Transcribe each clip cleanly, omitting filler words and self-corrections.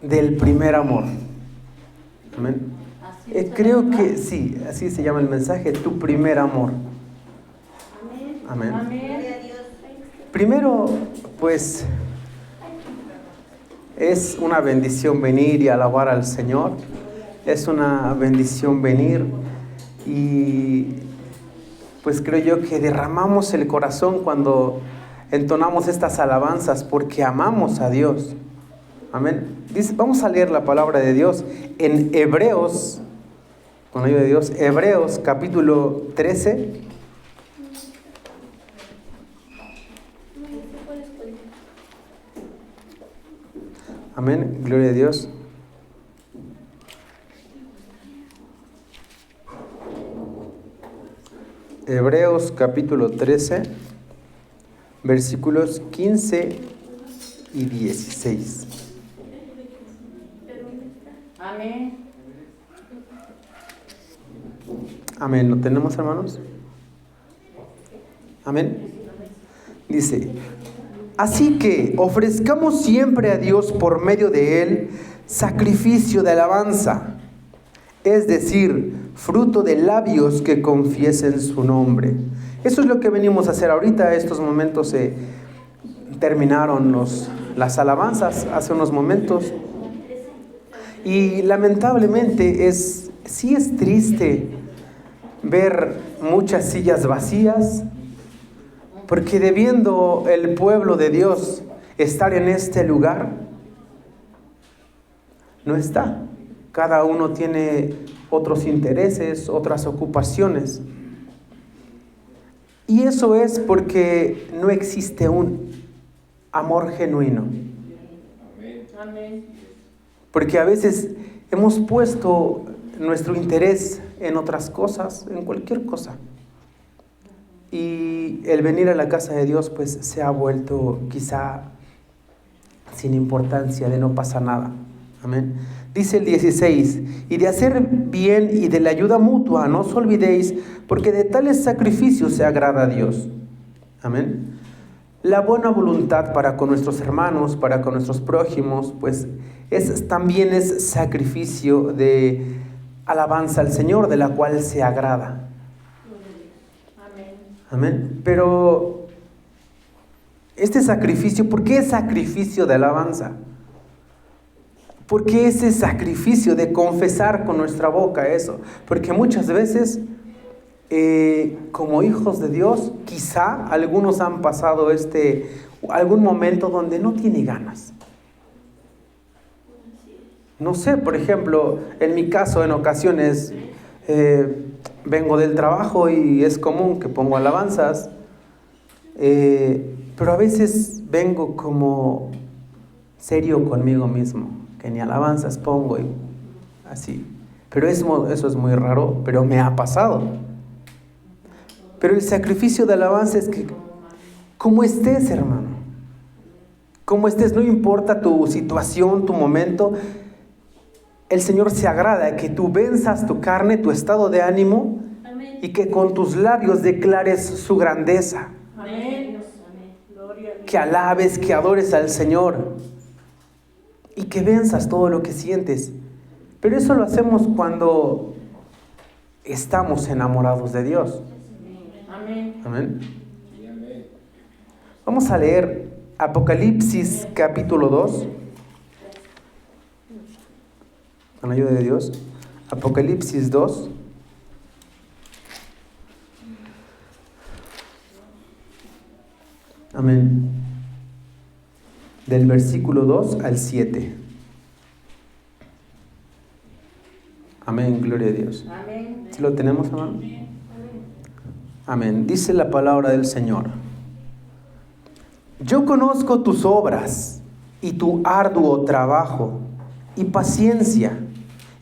del primer amor. Amén. Creo que sí, así se llama el mensaje, tu primer amor. Amén. Primero, pues, es una bendición venir y alabar al Señor. Es una bendición venir y pues creo yo que derramamos el corazón cuando entonamos estas alabanzas porque amamos a Dios. Amén. Dice, vamos a leer la palabra de Dios en Hebreos, con la ayuda de Dios, Hebreos capítulo 13. Amén, gloria a Dios. Hebreos capítulo 13, versículos 15 y 16. Amén. Amén, ¿lo tenemos, hermanos? Amén. Dice, así que ofrezcamos siempre a Dios por medio de Él sacrificio de alabanza, es decir, fruto de labios que confiesen su nombre. Eso es lo que venimos a hacer ahorita. Estos momentos terminaron las alabanzas hace unos momentos. Y lamentablemente sí es triste ver muchas sillas vacías, porque debiendo el pueblo de Dios estar en este lugar, no está. Cada uno tiene otros intereses, otras ocupaciones. Y eso es porque no existe un amor genuino. Amén. Porque a veces hemos puesto nuestro interés en otras cosas, en cualquier cosa. Y el venir a la casa de Dios pues se ha vuelto quizá sin importancia, de no pasa nada. Amén. Dice el 16, y de hacer bien y de la ayuda mutua, no os olvidéis, porque de tales sacrificios se agrada a Dios. Amén. La buena voluntad para con nuestros hermanos, para con nuestros prójimos, pues también es sacrificio de alabanza al Señor, de la cual se agrada. Amén. Amén. Pero este sacrificio, ¿por qué es sacrificio de alabanza? ¿Por qué ese sacrificio de confesar con nuestra boca eso? Porque muchas veces, como hijos de Dios, quizá algunos han pasado algún momento donde no tiene ganas. No sé, por ejemplo, en mi caso, en ocasiones vengo del trabajo y es común que pongo alabanzas, pero a veces vengo como serio conmigo mismo, que ni alabanzas pongo y así. Pero eso es muy raro, pero me ha pasado. Pero el sacrificio de alabanza es que, como estés, hermano, como estés, no importa tu situación, tu momento, el Señor se agrada de que tú venzas tu carne, tu estado de ánimo, y que con tus labios declares su grandeza. Amén. Que alabes, que adores al Señor y que venzas todo lo que sientes. Pero eso lo hacemos cuando estamos enamorados de Dios. Amén. Amén. Vamos a leer Apocalipsis capítulo 2. Con la ayuda de Dios. Apocalipsis 2. Amén. Del versículo 2 al 7. Amén, gloria a Dios. Amén. ¿Sí lo tenemos, hermano? Amén. Dice la palabra del Señor. Yo conozco tus obras y tu arduo trabajo y paciencia,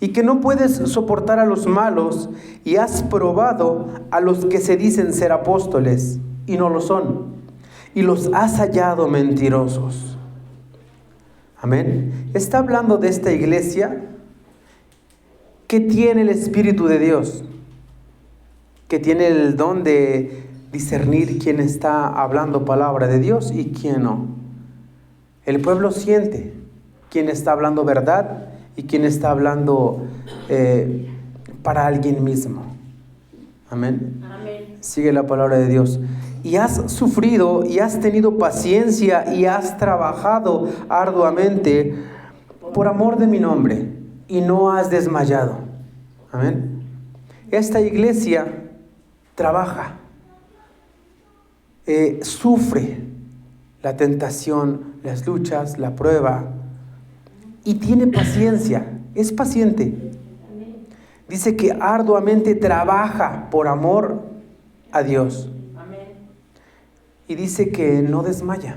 y que no puedes soportar a los malos, y has probado a los que se dicen ser apóstoles y no lo son, y los has hallado mentirosos. Amén. Está hablando de esta iglesia que tiene el Espíritu de Dios, que tiene el don de discernir quién está hablando palabra de Dios y quién no. El pueblo siente quién está hablando verdad y quién está hablando para alguien mismo. Amén. Amén. Sigue la palabra de Dios. Y has sufrido y has tenido paciencia y has trabajado arduamente por amor de mi nombre y no has desmayado. Amén. Esta iglesia trabaja, sufre la tentación, las luchas, la prueba y tiene paciencia, es paciente. Dice que arduamente trabaja por amor a Dios. Y dice que no desmaya.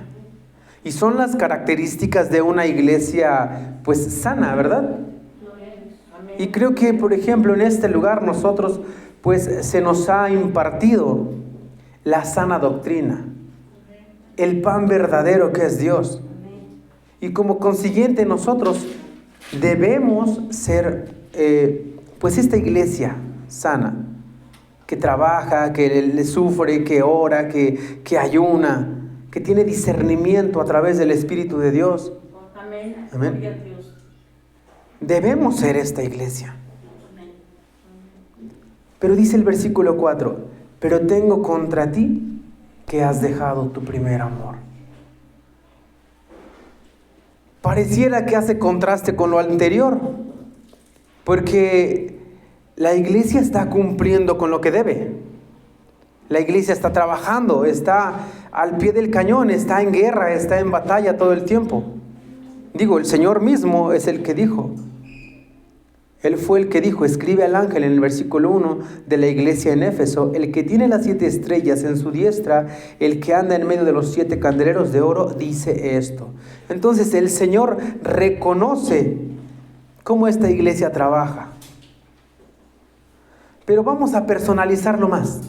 Y son las características de una iglesia pues sana, ¿verdad? Y creo que, por ejemplo, en este lugar nosotros pues se nos ha impartido la sana doctrina, el pan verdadero que es Dios. Y como consiguiente nosotros debemos ser pues esta iglesia sana, que trabaja, que le sufre, que ora, que ayuna, que tiene discernimiento a través del Espíritu de Dios. Amén. Amén. Debemos ser esta iglesia. Pero dice el versículo 4, pero tengo contra ti que has dejado tu primer amor. Pareciera que hace contraste con lo anterior, porque la iglesia está cumpliendo con lo que debe. La iglesia está trabajando, está al pie del cañón, está en guerra, está en batalla todo el tiempo. Digo, el Señor mismo es el que dijo. Él fue el que dijo, escribe al ángel en el versículo 1 de la iglesia en Éfeso, el que tiene las 7 estrellas en su diestra, el que anda en medio de los 7 candeleros de oro, dice esto. Entonces el Señor reconoce cómo esta iglesia trabaja. Pero vamos a personalizarlo más.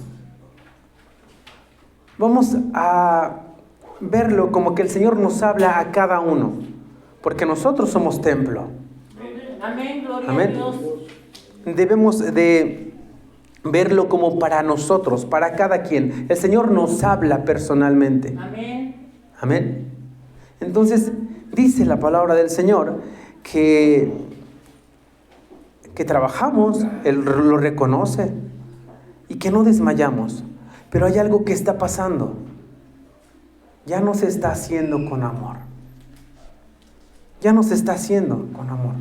Vamos a verlo como que el Señor nos habla a cada uno, porque nosotros somos templo. Amén, gloria Amén. a Dios. Debemos de verlo como para nosotros, para cada quien. El Señor nos habla personalmente. Amén. Amén. Entonces, dice la palabra del Señor que trabajamos, Él lo reconoce y que no desmayamos. Pero hay algo que está pasando. Ya no se está haciendo con amor. Ya no se está haciendo con amor.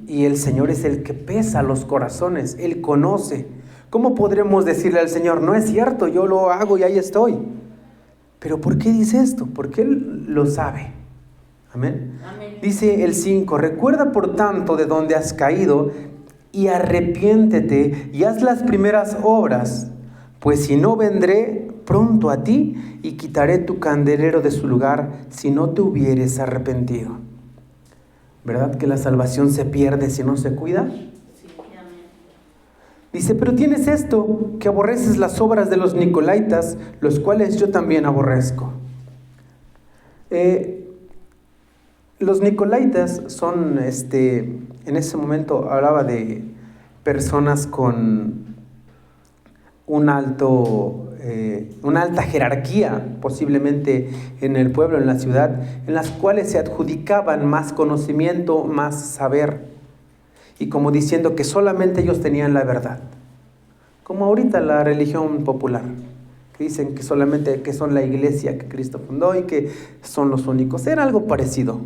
Y el Señor es el que pesa los corazones. Él conoce. ¿Cómo podremos decirle al Señor, no es cierto, yo lo hago y ahí estoy? Pero ¿por qué dice esto? Porque Él lo sabe. Amén. Amén. Dice el 5, recuerda por tanto de dónde has caído y arrepiéntete y haz las primeras obras, pues si no vendré pronto a ti y quitaré tu candelero de su lugar si no te hubieres arrepentido. ¿Verdad que la salvación se pierde si no se cuida? Sí, amén. Dice, pero tienes esto, que aborreces las obras de los nicolaítas, los cuales yo también aborrezco. Los nicolaítas son, en ese momento hablaba de personas con una alta jerarquía, posiblemente en el pueblo, en la ciudad, en las cuales se adjudicaban más conocimiento, más saber, y como diciendo que solamente ellos tenían la verdad. Como ahorita la religión popular, que dicen que solamente que son la iglesia que Cristo fundó y que son los únicos. Era algo parecido.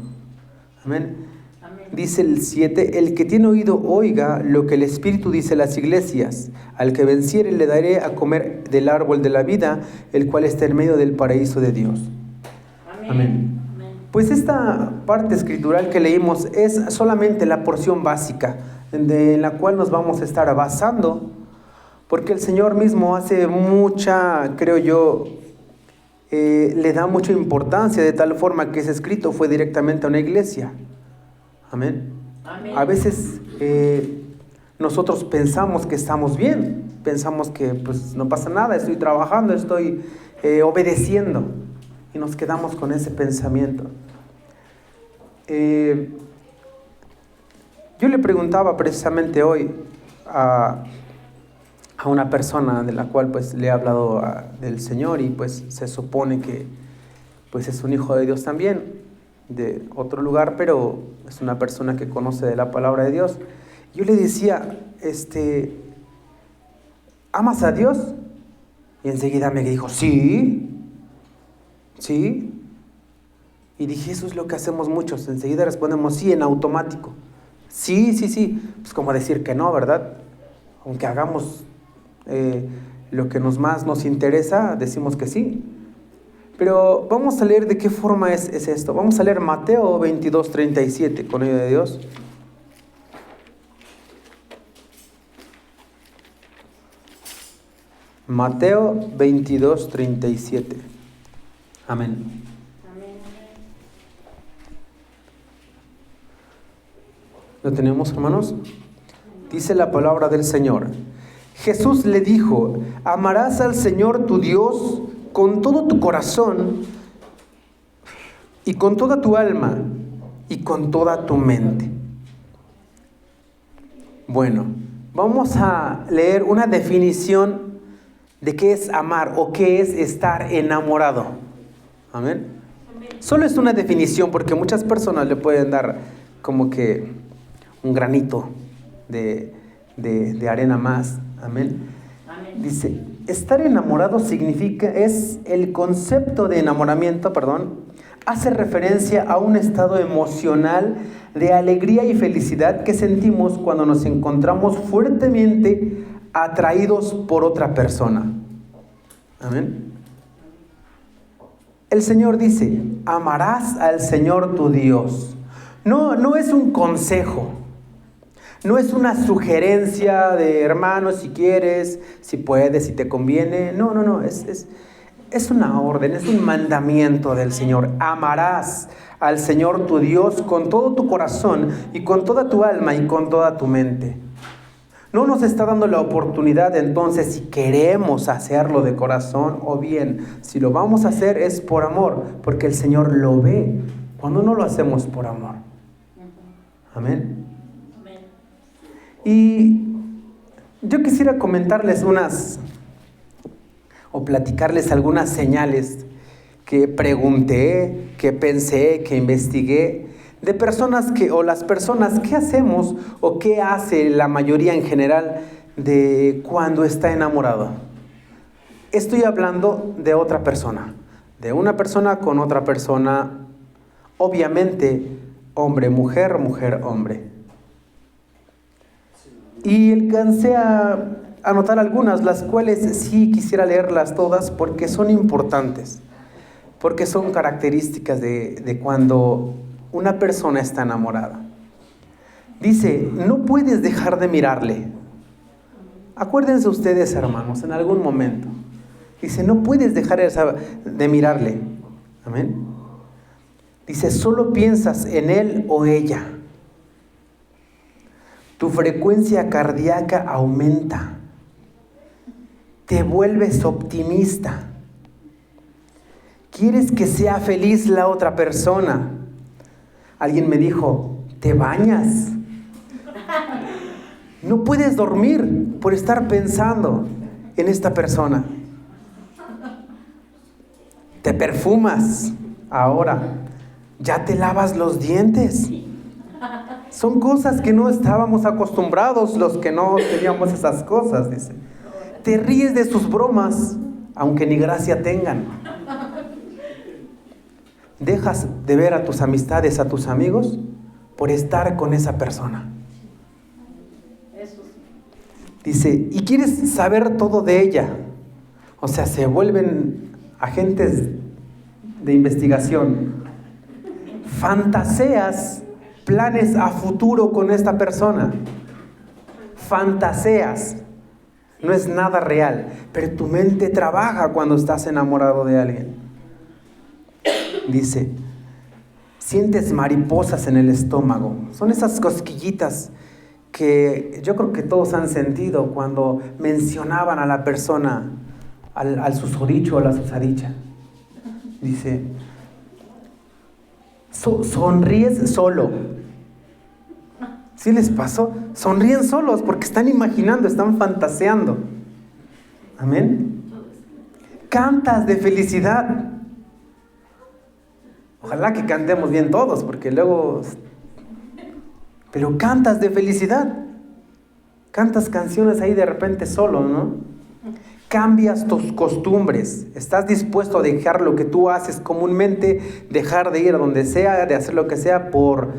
Amén. Amén. Dice el 7, el que tiene oído oiga lo que el Espíritu dice a las iglesias. Al que venciere le daré a comer del árbol de la vida, el cual está en medio del paraíso de Dios. Amén. Amén. Amén. Pues esta parte escritural que leímos es solamente la porción básica en la cual nos vamos a estar basando, porque el Señor mismo hace mucha, creo yo, le da mucha importancia, de tal forma que ese escrito fue directamente a una iglesia. Amén. Amén. A veces nosotros pensamos que estamos bien, pensamos que pues no pasa nada, estoy trabajando, estoy obedeciendo, y nos quedamos con ese pensamiento. Yo le preguntaba precisamente hoy a a una persona de la cual pues le he hablado del Señor y pues se supone que pues es un hijo de Dios también, de otro lugar, pero es una persona que conoce de la palabra de Dios. Yo le decía, ¿amas a Dios? Y enseguida me dijo, sí. Y dije, eso es lo que hacemos muchos, enseguida respondemos sí en automático. Sí, pues como decir que no, ¿verdad? Aunque hagamos lo que más nos interesa, decimos que sí. Pero vamos a leer de qué forma es esto. Vamos a leer Mateo 22:37 con ayuda de Dios. Mateo 22:37. Amén. ¿Lo tenemos, hermanos? Dice la palabra del Señor. Jesús le dijo, amarás al Señor tu Dios con todo tu corazón y con toda tu alma y con toda tu mente. Bueno, vamos a leer una definición de qué es amar o qué es estar enamorado. Amén. Solo es una definición porque muchas personas le pueden dar como que un granito de arena más. Amén. Dice, estar enamorado es el concepto de enamoramiento, hace referencia a un estado emocional de alegría y felicidad que sentimos cuando nos encontramos fuertemente atraídos por otra persona. Amén. El Señor dice, amarás al Señor tu Dios. No es un consejo. No es una sugerencia de hermano, si quieres, si puedes, si te conviene. No. Es una orden, es un mandamiento del Señor. Amarás al Señor tu Dios con todo tu corazón y con toda tu alma y con toda tu mente. No nos está dando la oportunidad entonces si queremos hacerlo de corazón o bien si lo vamos a hacer es por amor, porque el Señor lo ve cuando no lo hacemos por amor. Amén. Y yo quisiera comentarles o platicarles algunas señales que pregunté, que pensé, que investigué, de personas las personas, ¿qué hacemos o qué hace la mayoría en general de cuando está enamorado? Estoy hablando de otra persona, de una persona con otra persona, obviamente hombre, mujer, mujer, hombre. Y alcancé a anotar algunas, las cuales sí quisiera leerlas todas porque son importantes, porque son características de cuando una persona está enamorada. Dice, no puedes dejar de mirarle. Acuérdense ustedes, hermanos, en algún momento. Dice, no puedes dejar de mirarle. Amén. Dice, solo piensas en él o ella. Tu frecuencia cardíaca aumenta. Te vuelves optimista. Quieres que sea feliz la otra persona. Alguien me dijo, ¿te bañas? No puedes dormir por estar pensando en esta persona. Te perfumas ahora. Ya te lavas los dientes. Son cosas que no estábamos acostumbrados los que no teníamos esas cosas, dice. Te ríes de sus bromas, aunque ni gracia tengan. Dejas de ver a tus amistades, a tus amigos, por estar con esa persona. Dice, y quieres saber todo de ella. O sea, se vuelven agentes de investigación. Fantaseas planes a futuro con esta persona. Fantaseas. No es nada real, pero tu mente trabaja cuando estás enamorado de alguien. Dice, sientes mariposas en el estómago. Son esas cosquillitas que yo creo que todos han sentido cuando mencionaban a la persona, al susodicho o a la susadicha. Dice, sonríes solo. ¿Sí les pasó? Sonríen solos porque están imaginando, están fantaseando. Amén. Cantas de felicidad. Ojalá que cantemos bien todos, porque luego... Pero cantas de felicidad. Cantas canciones ahí de repente solo, ¿no? Cambias tus costumbres. Estás dispuesto a dejar lo que tú haces comúnmente, dejar de ir a donde sea, de hacer lo que sea por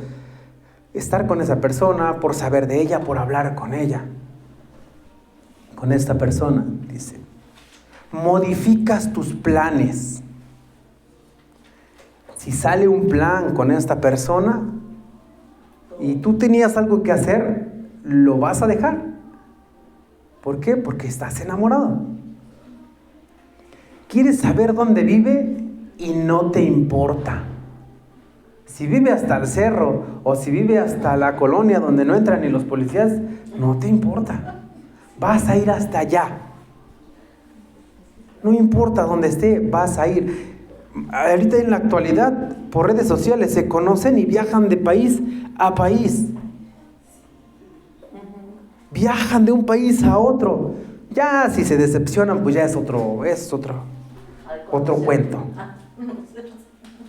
estar con esa persona, por saber de ella, por hablar con ella. Con esta persona, dice. Modificas tus planes. Si sale un plan con esta persona y tú tenías algo que hacer, lo vas a dejar. ¿Por qué? Porque estás enamorado. Quieres saber dónde vive y no te importa. Si vive hasta el cerro o si vive hasta la colonia donde no entran ni los policías, no te importa. Vas a ir hasta allá. No importa dónde esté, vas a ir. Ahorita en la actualidad, por redes sociales se conocen y viajan de país a país. Viajan de un país a otro. Ya si se decepcionan, pues ya es otro cuento.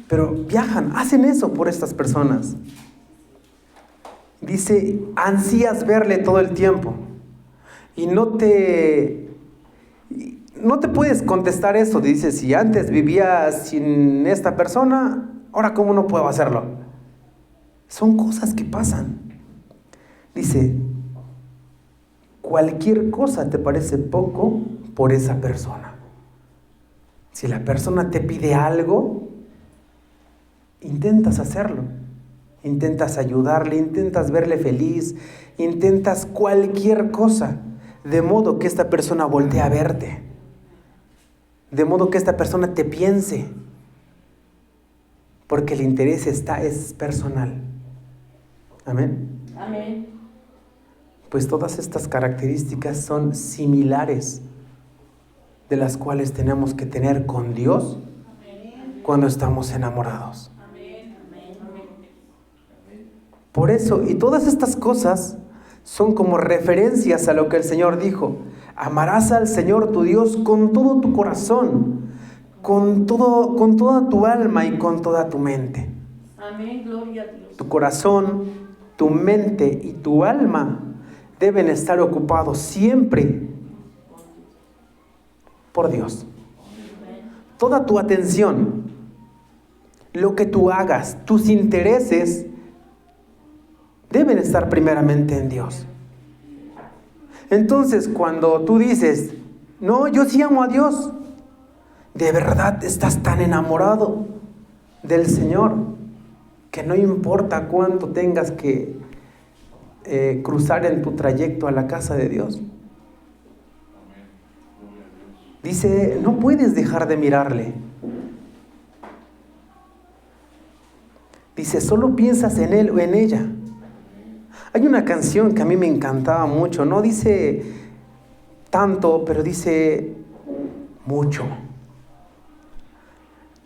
Pero viajan, hacen eso por estas personas. Dice, ansías verle todo el tiempo. Y no te puedes contestar eso. Dice, si antes vivías sin esta persona, ahora ¿cómo no puedo hacerlo? Son cosas que pasan. Dice, cualquier cosa te parece poco por esa persona. Si la persona te pide algo, intentas hacerlo. Intentas ayudarle, intentas verle feliz, intentas cualquier cosa, de modo que esta persona voltee a verte. De modo que esta persona te piense. Porque el interés es personal. Amén. Amén. Pues todas estas características son similares de las cuales tenemos que tener con Dios cuando estamos enamorados. Por eso, y todas estas cosas son como referencias a lo que el Señor dijo. Amarás al Señor tu Dios con todo tu corazón, con toda tu alma y con toda tu mente. Amén, gloria a Dios. Tu corazón, tu mente y tu alma deben estar ocupados siempre por Dios. Toda tu atención, lo que tú hagas, tus intereses, deben estar primeramente en Dios. Entonces, cuando tú dices, no, yo sí amo a Dios, de verdad estás tan enamorado del Señor que no importa cuánto tengas que cruzar en tu trayecto a la casa de Dios. Dice, no puedes dejar de mirarle. Dice, solo piensas en él o en ella. Hay una canción que a mí me encantaba mucho, no dice tanto, pero dice mucho.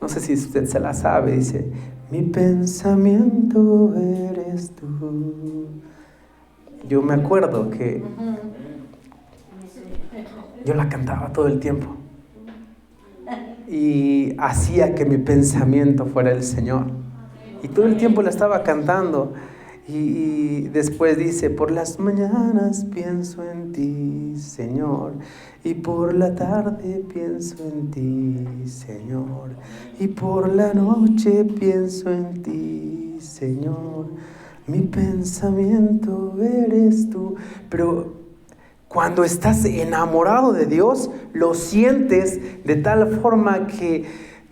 No sé si usted se la sabe, dice, mi pensamiento eres tú. Yo me acuerdo que yo la cantaba todo el tiempo y hacía que mi pensamiento fuera el Señor. Y todo el tiempo la estaba cantando. Y después dice, por las mañanas pienso en ti, Señor, y por la tarde pienso en ti, Señor, y por la noche pienso en ti, Señor, mi pensamiento eres tú. Pero cuando estás enamorado de Dios, lo sientes de tal forma que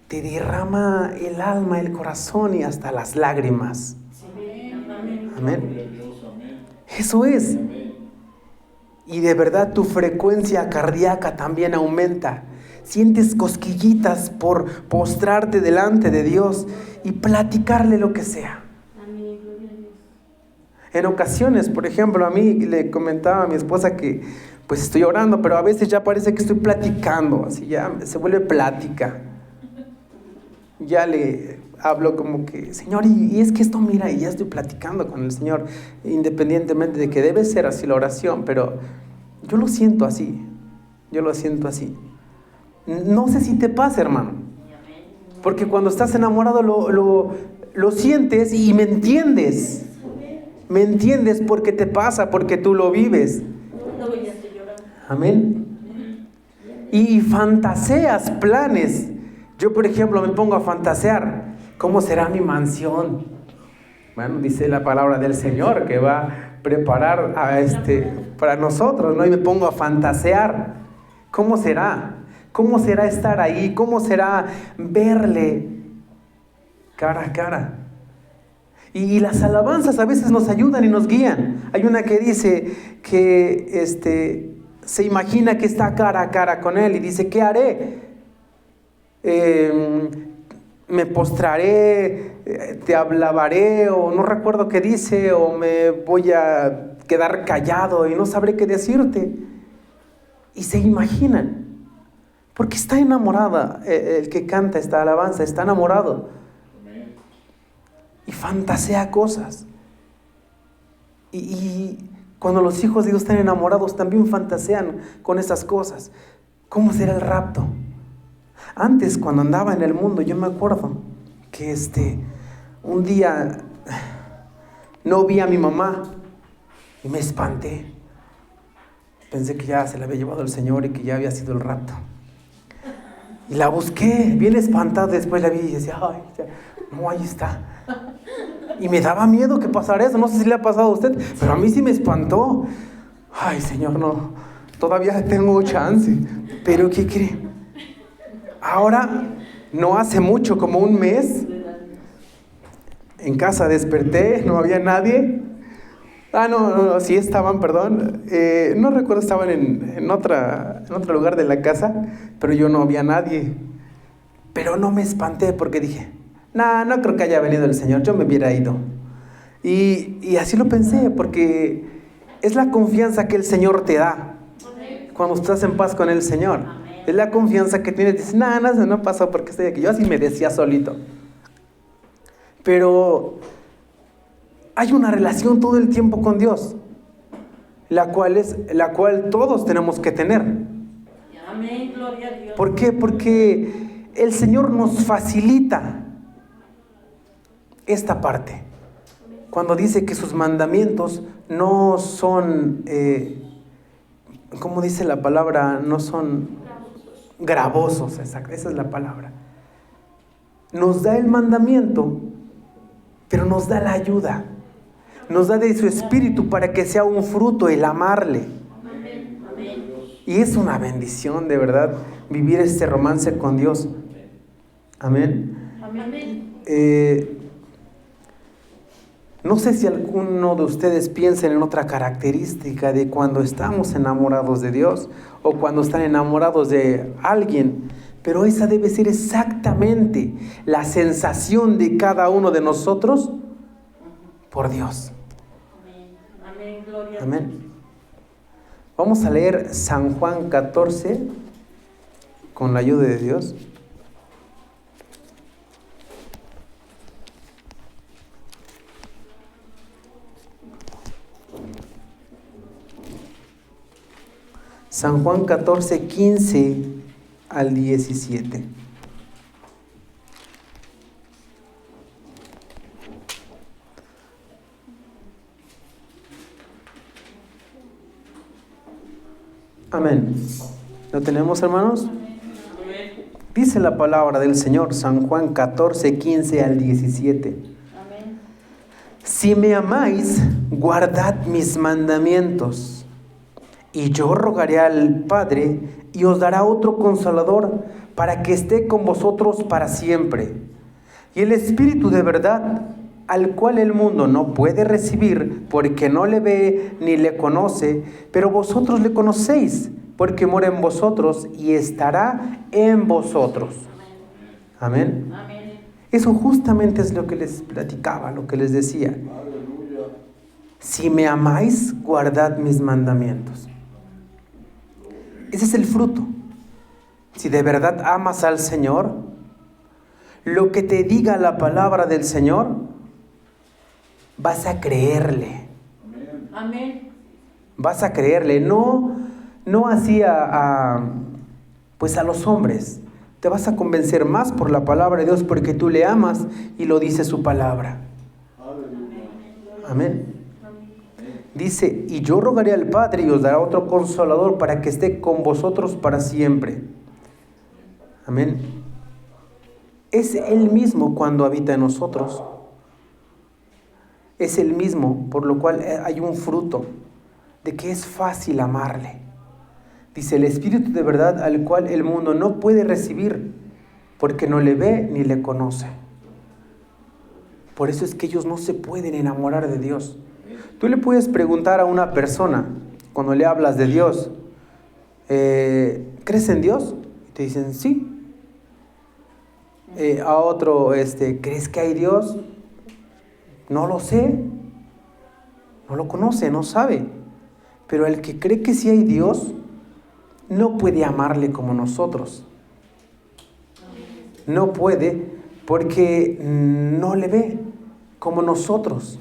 te derrama el alma, el corazón y hasta las lágrimas. Amén. Eso es. Y de verdad tu frecuencia cardíaca también aumenta. Sientes cosquillitas por postrarte delante de Dios y platicarle lo que sea. En ocasiones, por ejemplo, a mí le comentaba a mi esposa que pues estoy orando, pero a veces ya parece que estoy platicando, así ya se vuelve plática. Ya le hablo como que, Señor, y es que esto, mira, y ya estoy platicando con el Señor, independientemente de que debe ser así la oración, pero yo lo siento así. Yo lo siento así. No sé si te pasa, hermano. Porque cuando estás enamorado lo sientes y me entiendes. Me entiendes porque te pasa, porque tú lo vives. Amén. Y fantaseas planes. Yo, por ejemplo, me pongo a fantasear. ¿Cómo será mi mansión? Bueno, dice la palabra del Señor que va a preparar para nosotros, ¿no? Y me pongo a fantasear. ¿Cómo será? ¿Cómo será estar ahí? ¿Cómo será verle cara a cara? Y las alabanzas a veces nos ayudan y nos guían. Hay una que dice que se imagina que está cara a cara con Él y dice, ¿qué haré? Me postraré, te alabaré, o no recuerdo qué dice, o me voy a quedar callado y no sabré qué decirte. Y se imaginan, porque está enamorada, el que canta esta alabanza está enamorado. Y fantasea cosas. Y cuando los hijos de Dios están enamorados, también fantasean con esas cosas. ¿Cómo será el rapto? Antes, cuando andaba en el mundo, yo me acuerdo que un día no vi a mi mamá y me espanté. Pensé que ya se la había llevado el Señor y que ya había sido el rapto. Y la busqué, bien espantado, después la vi y decía, ay, ya, no, ahí está. Y me daba miedo que pasara eso, no sé si le ha pasado a usted, pero a mí sí me espantó. Ay, Señor, no, todavía tengo chance. Pero ¿qué cree? Ahora, no hace mucho, como un mes, en casa desperté, no había nadie. No, sí estaban, perdón. No recuerdo, estaban en otro lugar de la casa, pero yo no había nadie. Pero no me espanté porque dije, no creo que haya venido el Señor, yo me hubiera ido. Y así lo pensé, porque es la confianza que el Señor te da cuando estás en paz con el Señor. Es la confianza que tienes, dices, no pasa porque estoy aquí. Yo así me decía solito. Pero hay una relación todo el tiempo con Dios, la cual todos tenemos que tener. Amén, gloria a Dios. ¿Por qué? Porque el Señor nos facilita esta parte. Cuando dice que sus mandamientos no son, ¿cómo dice la palabra? No son gravosos, esa es la palabra. Nos da el mandamiento, pero nos da la ayuda. Nos da de su espíritu para que sea un fruto el amarle. Y es una bendición, de verdad, vivir este romance con Dios. Amén. No sé si alguno de ustedes piensen en otra característica de cuando estamos enamorados de Dios o cuando están enamorados de alguien, pero esa debe ser exactamente la sensación de cada uno de nosotros por Dios. Amén, gloria a Dios. Amén. Vamos a leer San Juan 14 con la ayuda de Dios. San Juan 14, 15 al 17. Amén. ¿Lo tenemos, hermanos? Dice la palabra del Señor, San Juan 14, 15 al 17. Amén. Si me amáis, guardad mis mandamientos, y yo rogaré al Padre, y os dará otro Consolador, para que esté con vosotros para siempre. Y el Espíritu de verdad, al cual el mundo no puede recibir, porque no le ve ni le conoce, pero vosotros le conocéis, porque mora en vosotros y estará en vosotros. Amén. Amén. Eso justamente es lo que les platicaba, lo que les decía. Si me amáis, guardad mis mandamientos. Ese es el fruto. Si de verdad amas al Señor, lo que te diga la palabra del Señor, vas a creerle. Amén. Vas a creerle. No no así pues a los hombres. Te vas a convencer más por la palabra de Dios porque tú le amas y lo dice su palabra. Amén. Dice, y yo rogaré al Padre y os dará otro consolador para que esté con vosotros para siempre. Amén. Es Él mismo cuando habita en nosotros. Es Él mismo, por lo cual hay un fruto de que es fácil amarle. Dice, el Espíritu de verdad al cual el mundo no puede recibir porque no le ve ni le conoce. Por eso es que ellos no se pueden enamorar de Dios. Tú le puedes preguntar a una persona, cuando le hablas de Dios, ¿crees en Dios? Y te dicen, sí. A otro, ¿crees que hay Dios? No lo sé. No lo conoce, no sabe. Pero el que cree que sí hay Dios, no puede amarle como nosotros. No puede porque no le ve como nosotros.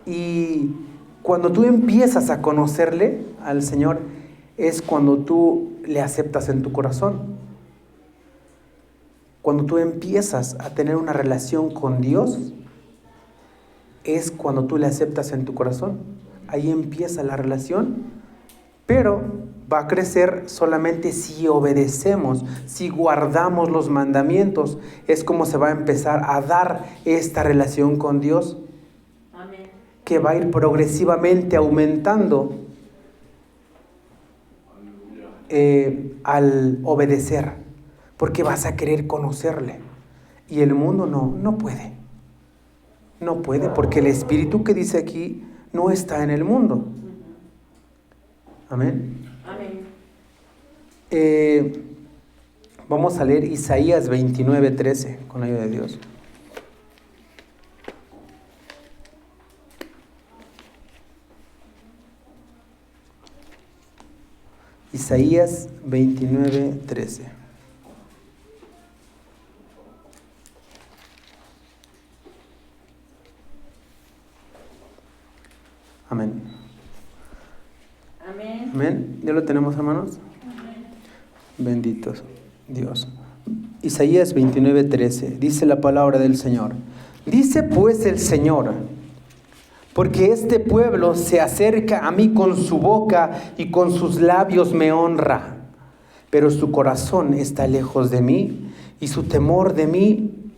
Y cuando tú empiezas a conocerle al Señor, es cuando tú le aceptas en tu corazón. Cuando tú empiezas a tener una relación con Dios, es cuando tú le aceptas en tu corazón. Ahí empieza la relación, pero va a crecer solamente si obedecemos, si guardamos los mandamientos. Es como se va a empezar a dar esta relación con Dios. Que va a ir progresivamente aumentando al obedecer, porque vas a querer conocerle. Y el mundo no puede. No puede, porque el Espíritu que dice aquí no está en el mundo. Amén. Vamos a leer Isaías 29:13 con la ayuda de Dios. Isaías 29:13. Amén. Amén. Amén. ¿Ya lo tenemos, hermanos? Amén. Benditos Dios. Isaías 29:13. Dice la palabra del Señor. Dice pues el Señor: porque este pueblo se acerca a mí con su boca y con sus labios me honra, pero su corazón está lejos de mí y su temor de mí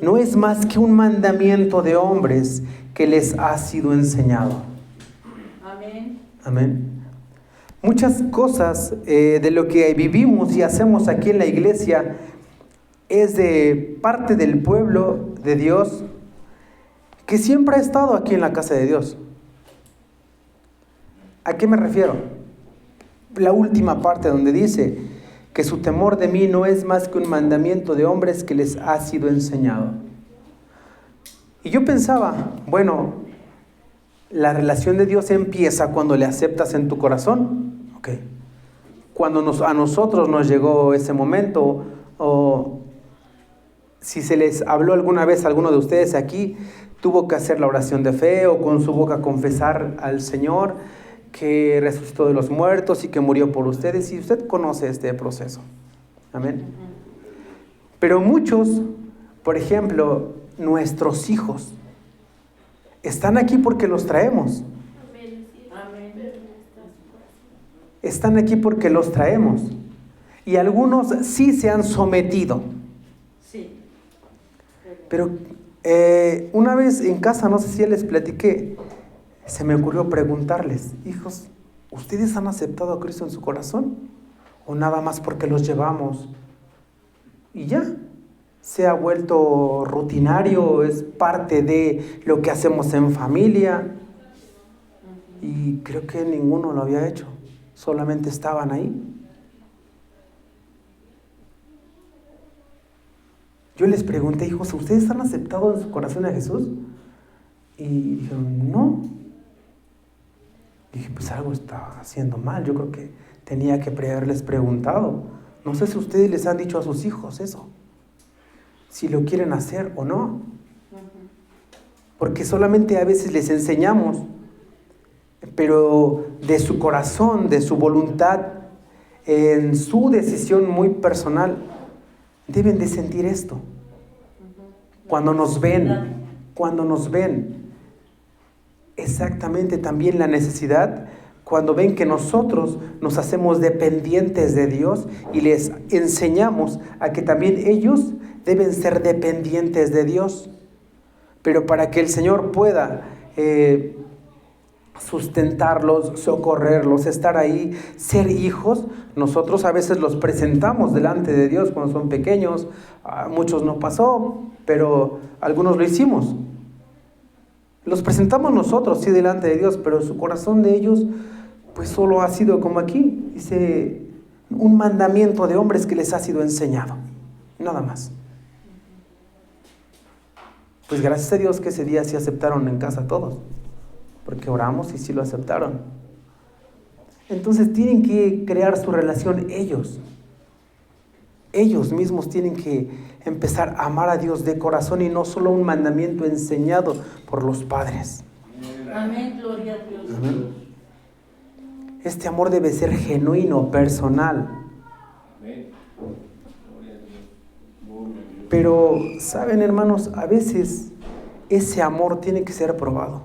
no es más que un mandamiento de hombres que les ha sido enseñado. Amén. Amén. Muchas cosas de lo que vivimos y hacemos aquí en la iglesia es de parte del pueblo de Dios que siempre ha estado aquí en la casa de Dios. ¿A qué me refiero? La última parte donde dice que su temor de mí no es más que un mandamiento de hombres que les ha sido enseñado. Y yo pensaba, bueno, la relación de Dios empieza cuando le aceptas en tu corazón. Okay. Cuando a nosotros nos llegó ese momento, o si se les habló alguna vez a alguno de ustedes aquí, tuvo que hacer la oración de fe o con su boca confesar al Señor que resucitó de los muertos y que murió por ustedes, y usted conoce este proceso. Amén. Pero muchos, por ejemplo, nuestros hijos, están aquí porque los traemos. Están aquí porque los traemos. Y algunos sí se han sometido. Sí. Pero una vez en casa, no sé si ya les platiqué, se me ocurrió preguntarles: hijos, ¿ustedes han aceptado a Cristo en su corazón? ¿O nada más porque los llevamos? Y ya, se ha vuelto rutinario, es parte de lo que hacemos en familia. Y creo que ninguno lo había hecho, solamente estaban ahí. Yo les pregunté: hijos, ¿ustedes han aceptado en su corazón a Jesús? Y dijeron: no. Dije: pues algo está haciendo mal, yo creo que tenía que haberles preguntado. No sé si ustedes les han dicho a sus hijos eso, si lo quieren hacer o no. Porque solamente a veces les enseñamos, pero de su corazón, de su voluntad, en su decisión muy personal, deben de sentir esto. Cuando nos ven, exactamente también la necesidad, cuando ven que nosotros nos hacemos dependientes de Dios y les enseñamos a que también ellos deben ser dependientes de Dios. Pero para que el Señor pueda sustentarlos, socorrerlos, estar ahí, ser hijos, nosotros a veces los presentamos delante de Dios cuando son pequeños. A muchos no pasó, pero algunos lo hicimos. Los presentamos nosotros, sí, delante de Dios, pero su corazón de ellos, pues solo ha sido como aquí, dice, un mandamiento de hombres que les ha sido enseñado, nada más. Pues gracias a Dios que ese día sí aceptaron en casa todos, porque oramos y sí lo aceptaron. Entonces tienen que crear su relación ellos. Ellos mismos tienen que empezar a amar a Dios de corazón y no solo un mandamiento enseñado por los padres. Amén, gloria a Dios. Amén. Este amor debe ser genuino, personal. Pero, ¿saben, hermanos? A veces ese amor tiene que ser probado.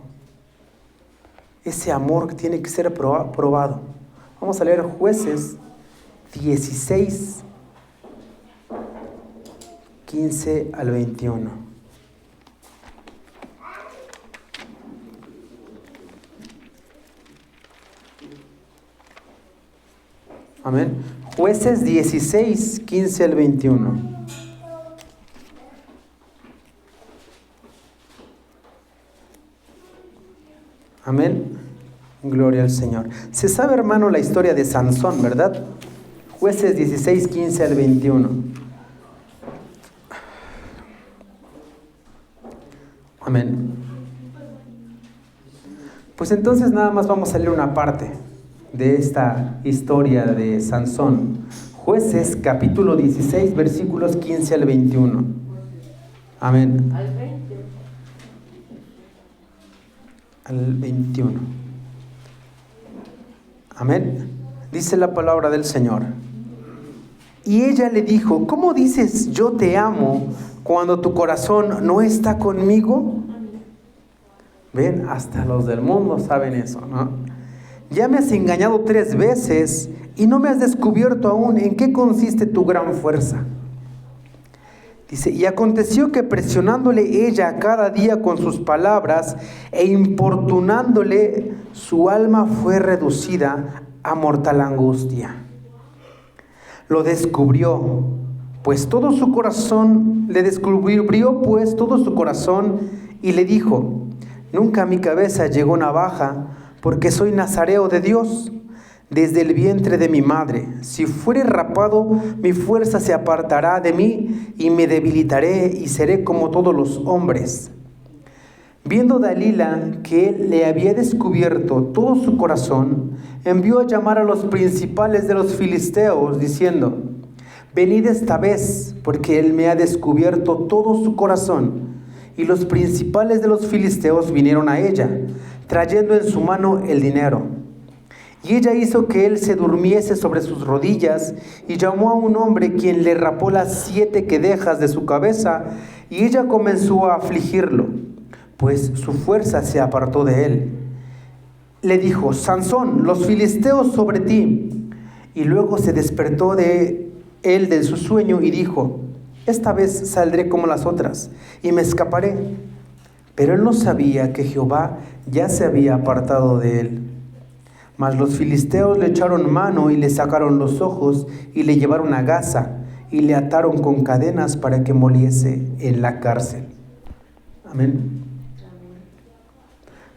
Ese amor tiene que ser probado. Vamos a leer Jueces 16, 15 al 21. Amén. Jueces 16, 15 al 21. Amén. Gloria al Señor. Se sabe, hermano, la historia de Sansón, ¿verdad? Jueces 16, 15 al 21. Amén. Pues entonces nada más vamos a leer una parte de esta historia de Sansón. Jueces capítulo 16, versículos 15 al 21. Amén. Al 20. Al 21. Amén. Dice la palabra del Señor. Y ella le dijo: ¿cómo dices yo te amo cuando tu corazón no está conmigo? Ven, hasta los del mundo saben eso, ¿no? Ya me has engañado 3 veces y no me has descubierto aún en qué consiste tu gran fuerza. Dice, y aconteció que presionándole ella cada día con sus palabras e importunándole, su alma fue reducida a mortal angustia. Lo descubrió, pues todo su corazón, y le dijo: nunca a mi cabeza llegó navaja, porque soy nazareo de Dios desde el vientre de mi madre. Si fuere rapado, mi fuerza se apartará de mí y me debilitaré y seré como todos los hombres. Viendo Dalila que él le había descubierto todo su corazón, envió a llamar a los principales de los filisteos, diciendo: venid esta vez, porque él me ha descubierto todo su corazón. Y los principales de los filisteos vinieron a ella, trayendo en su mano el dinero. Y ella hizo que él se durmiese sobre sus rodillas, y llamó a un hombre, quien le rapó las 7 quedejas de su cabeza, y ella comenzó a afligirlo, pues su fuerza se apartó de él. Le dijo: Sansón, los filisteos sobre ti. Y luego se despertó de él de su sueño y dijo: esta vez saldré como las otras, y me escaparé. Pero él no sabía que Jehová ya se había apartado de él. Mas los filisteos le echaron mano y le sacaron los ojos y le llevaron a Gaza y le ataron con cadenas para que moliese en la cárcel. Amén.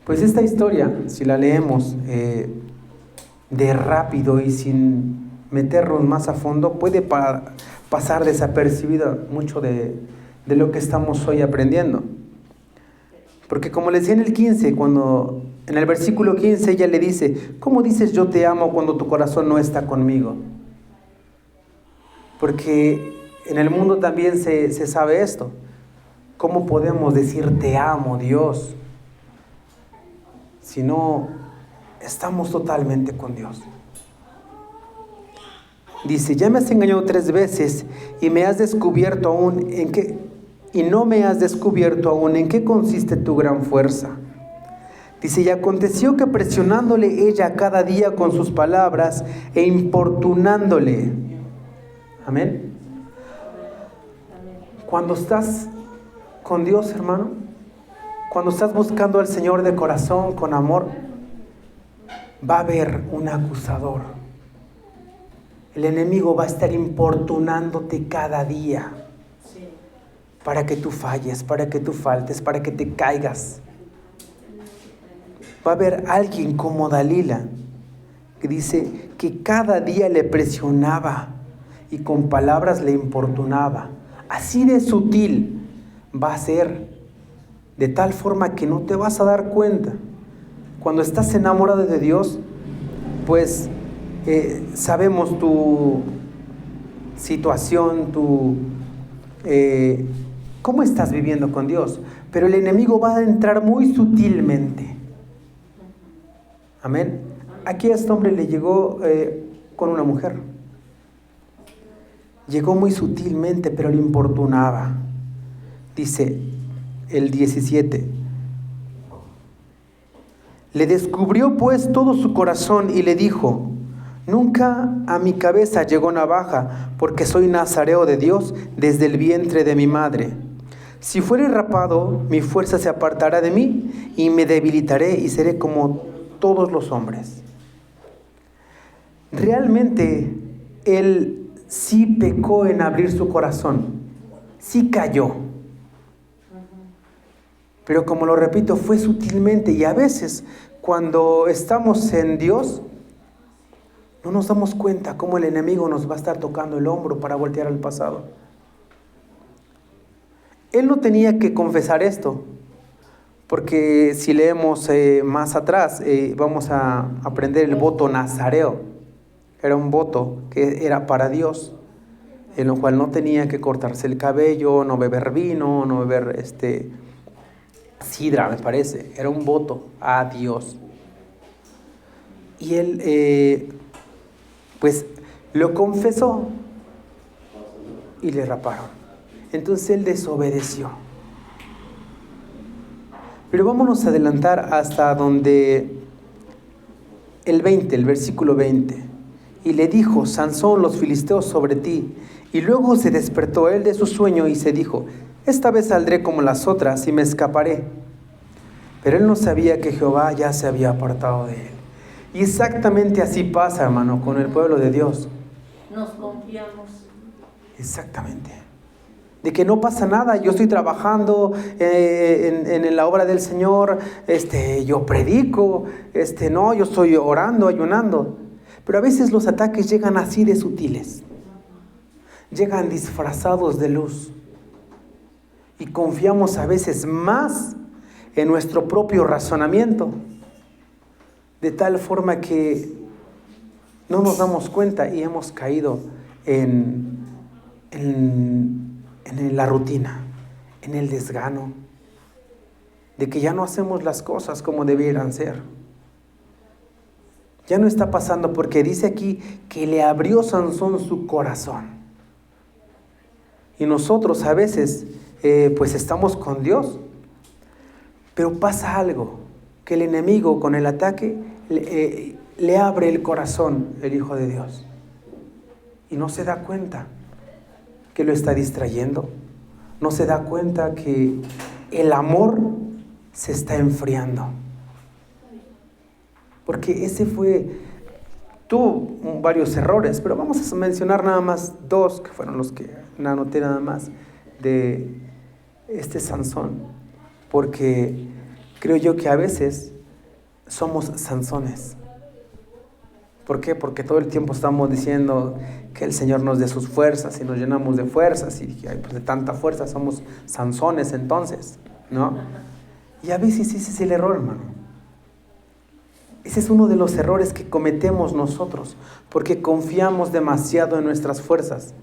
Pues esta historia, si la leemos de rápido y sin meternos más a fondo, puede pasar desapercibida mucho de lo que estamos hoy aprendiendo. Porque como le decía en el 15, cuando en el versículo 15 ella le dice: ¿cómo dices yo te amo cuando tu corazón no está conmigo? Porque en el mundo también se sabe esto. ¿Cómo podemos decir te amo, Dios, si no estamos totalmente con Dios. Dice, ya me has engañado 3 veces y me has descubierto aún en qué, y no me has descubierto aún en qué consiste tu gran fuerza. Dice, y aconteció que presionándole ella cada día con sus palabras e importunándole. Amén. Cuando estás con Dios, hermano, cuando estás buscando al Señor de corazón, con amor, va a haber un acusador. El enemigo va a estar importunándote cada día para que tú falles, para que tú faltes, para que te caigas. Va a haber alguien como Dalila que dice que cada día le presionaba y con palabras le importunaba. Así de sutil va a ser, de tal forma que no te vas a dar cuenta. Cuando estás enamorado de Dios, pues sabemos tu situación, cómo estás viviendo con Dios, pero el enemigo va a entrar muy sutilmente. Amén. Aquí a este hombre le llegó con una mujer. Llegó muy sutilmente, pero le importunaba. Dice el 17. Le descubrió pues todo su corazón y le dijo: nunca a mi cabeza llegó navaja, porque soy nazareo de Dios desde el vientre de mi madre. Si fuere rapado, mi fuerza se apartará de mí y me debilitaré y seré como todos los hombres. Realmente él sí pecó en abrir su corazón, sí cayó. Pero como lo repito, fue sutilmente, y a veces cuando estamos en Dios no nos damos cuenta cómo el enemigo nos va a estar tocando el hombro para voltear al pasado. Él no tenía que confesar esto, porque si leemos más atrás, vamos a aprender el voto nazareo. Era un voto que era para Dios, en lo cual no tenía que cortarse el cabello, no beber vino, no beber sidra, me parece. Era un voto a Dios. Y él pues lo confesó y le raparon. Entonces él desobedeció. Pero vámonos a adelantar hasta donde el versículo 20. Y le dijo: Sansón, los filisteos sobre ti. Y luego se despertó él de su sueño y se dijo: esta vez saldré como las otras y me escaparé. Pero él no sabía que Jehová ya se había apartado de él. Y exactamente así pasa, hermano, con el pueblo de Dios. Nos confiamos. Exactamente. De que no pasa nada, yo estoy trabajando en la obra del Señor, yo predico, no, yo estoy orando, ayunando. Pero a veces los ataques llegan así de sutiles. Llegan disfrazados de luz. Y confiamos a veces más en nuestro propio razonamiento, de tal forma que no nos damos cuenta y hemos caído en la rutina, en el desgano, de que ya no hacemos las cosas como debieran ser. Ya no está pasando, porque dice aquí que le abrió Sansón su corazón. Y nosotros a veces pues estamos con Dios, pero pasa algo, que el enemigo con el ataque le abre el corazón, el Hijo de Dios, y no se da cuenta que lo está distrayendo, no se da cuenta que el amor se está enfriando, porque tuvo varios errores, pero vamos a mencionar nada más 2, que fueron los que anoté nada más, de Sansón, porque creo yo que a veces somos Sansones. ¿Por qué? Porque todo el tiempo estamos diciendo que el Señor nos dé sus fuerzas y nos llenamos de fuerzas, y pues de tanta fuerza somos Sansones entonces, ¿no? Y a veces ese es el error, hermano. Ese es uno de los errores que cometemos nosotros, porque confiamos demasiado en nuestras fuerzas.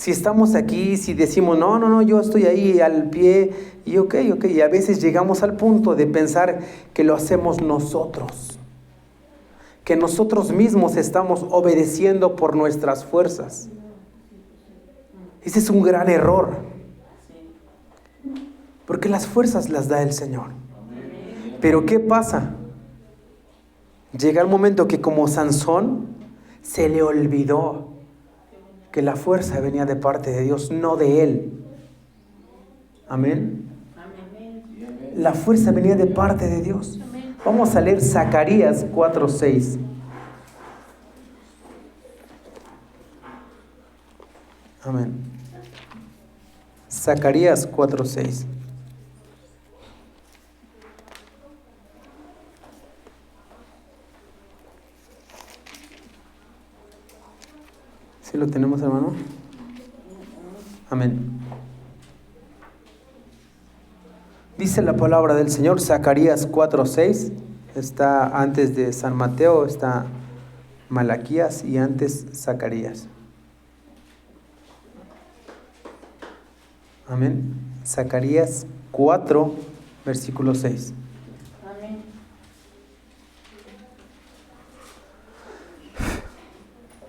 Si estamos aquí, si decimos, no, yo estoy ahí al pie, y ok, y a veces llegamos al punto de pensar que lo hacemos nosotros, que nosotros mismos estamos obedeciendo por nuestras fuerzas. Ese es un gran error, porque las fuerzas las da el Señor. Pero ¿qué pasa? Llega el momento que, como Sansón, se le olvidó que la fuerza venía de parte de Dios, no de él. Amén. La fuerza venía de parte de Dios. Vamos a leer Zacarías 4:6. Amén. Zacarías 4:6. ¿Sí lo tenemos, hermano? Amén. Dice la palabra del Señor, Zacarías 4:6. Está antes de San Mateo, está Malaquías y antes Zacarías. Amén. Zacarías 4, versículo 6. Amén.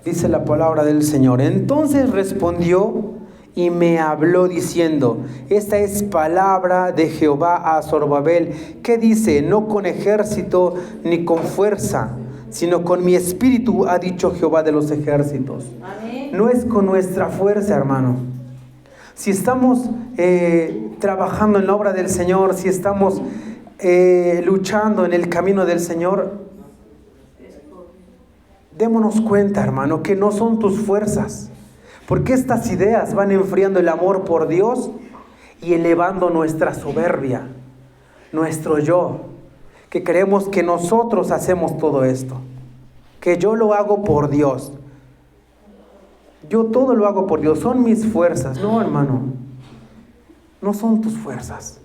Dice la palabra del Señor. Entonces respondió y me habló diciendo: esta es palabra de Jehová a Zorobabel, que dice: no con ejército ni con fuerza, sino con mi espíritu, ha dicho Jehová de los ejércitos. Amén. No es con nuestra fuerza, hermano. Si estamos trabajando en la obra del Señor, si estamos luchando en el camino del Señor, démonos cuenta, hermano, que no son tus fuerzas, porque estas ideas van enfriando el amor por Dios y elevando nuestra soberbia, nuestro yo, que creemos que nosotros hacemos todo esto, que yo lo hago por Dios. Yo todo lo hago por Dios, son mis fuerzas. No, hermano, no son tus fuerzas.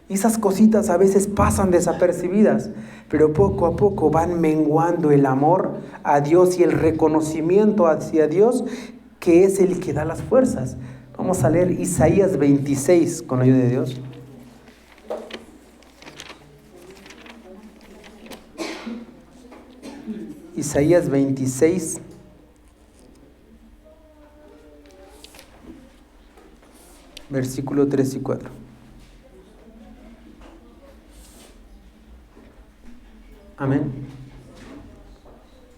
Y esas cositas a veces pasan desapercibidas, pero poco a poco van menguando el amor a Dios y el reconocimiento hacia Dios, que es el que da las fuerzas. Vamos a leer Isaías 26 con la ayuda de Dios. Isaías 26. Versículo 3 y 4. Amén.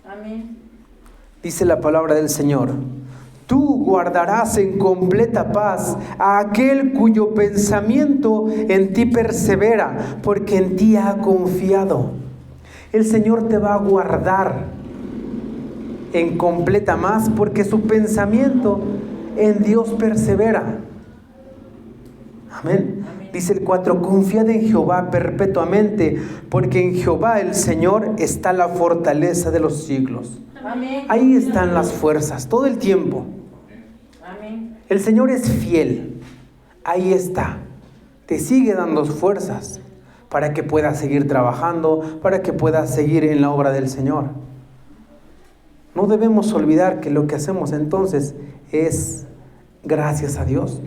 Amén. Dice la palabra del Señor: tú guardarás en completa paz a aquel cuyo pensamiento en ti persevera, porque en ti ha confiado. El Señor te va a guardar en completa paz, porque su pensamiento en Dios persevera. Amén. Dice el 4: confiad en Jehová perpetuamente, porque en Jehová el Señor está la fortaleza de los siglos. Amén. Ahí están las fuerzas, todo el tiempo. Amén. El Señor es fiel. Ahí está. Te sigue dando fuerzas para que puedas seguir trabajando, para que puedas seguir en la obra del Señor. No debemos olvidar que lo que hacemos entonces es gracias a Dios.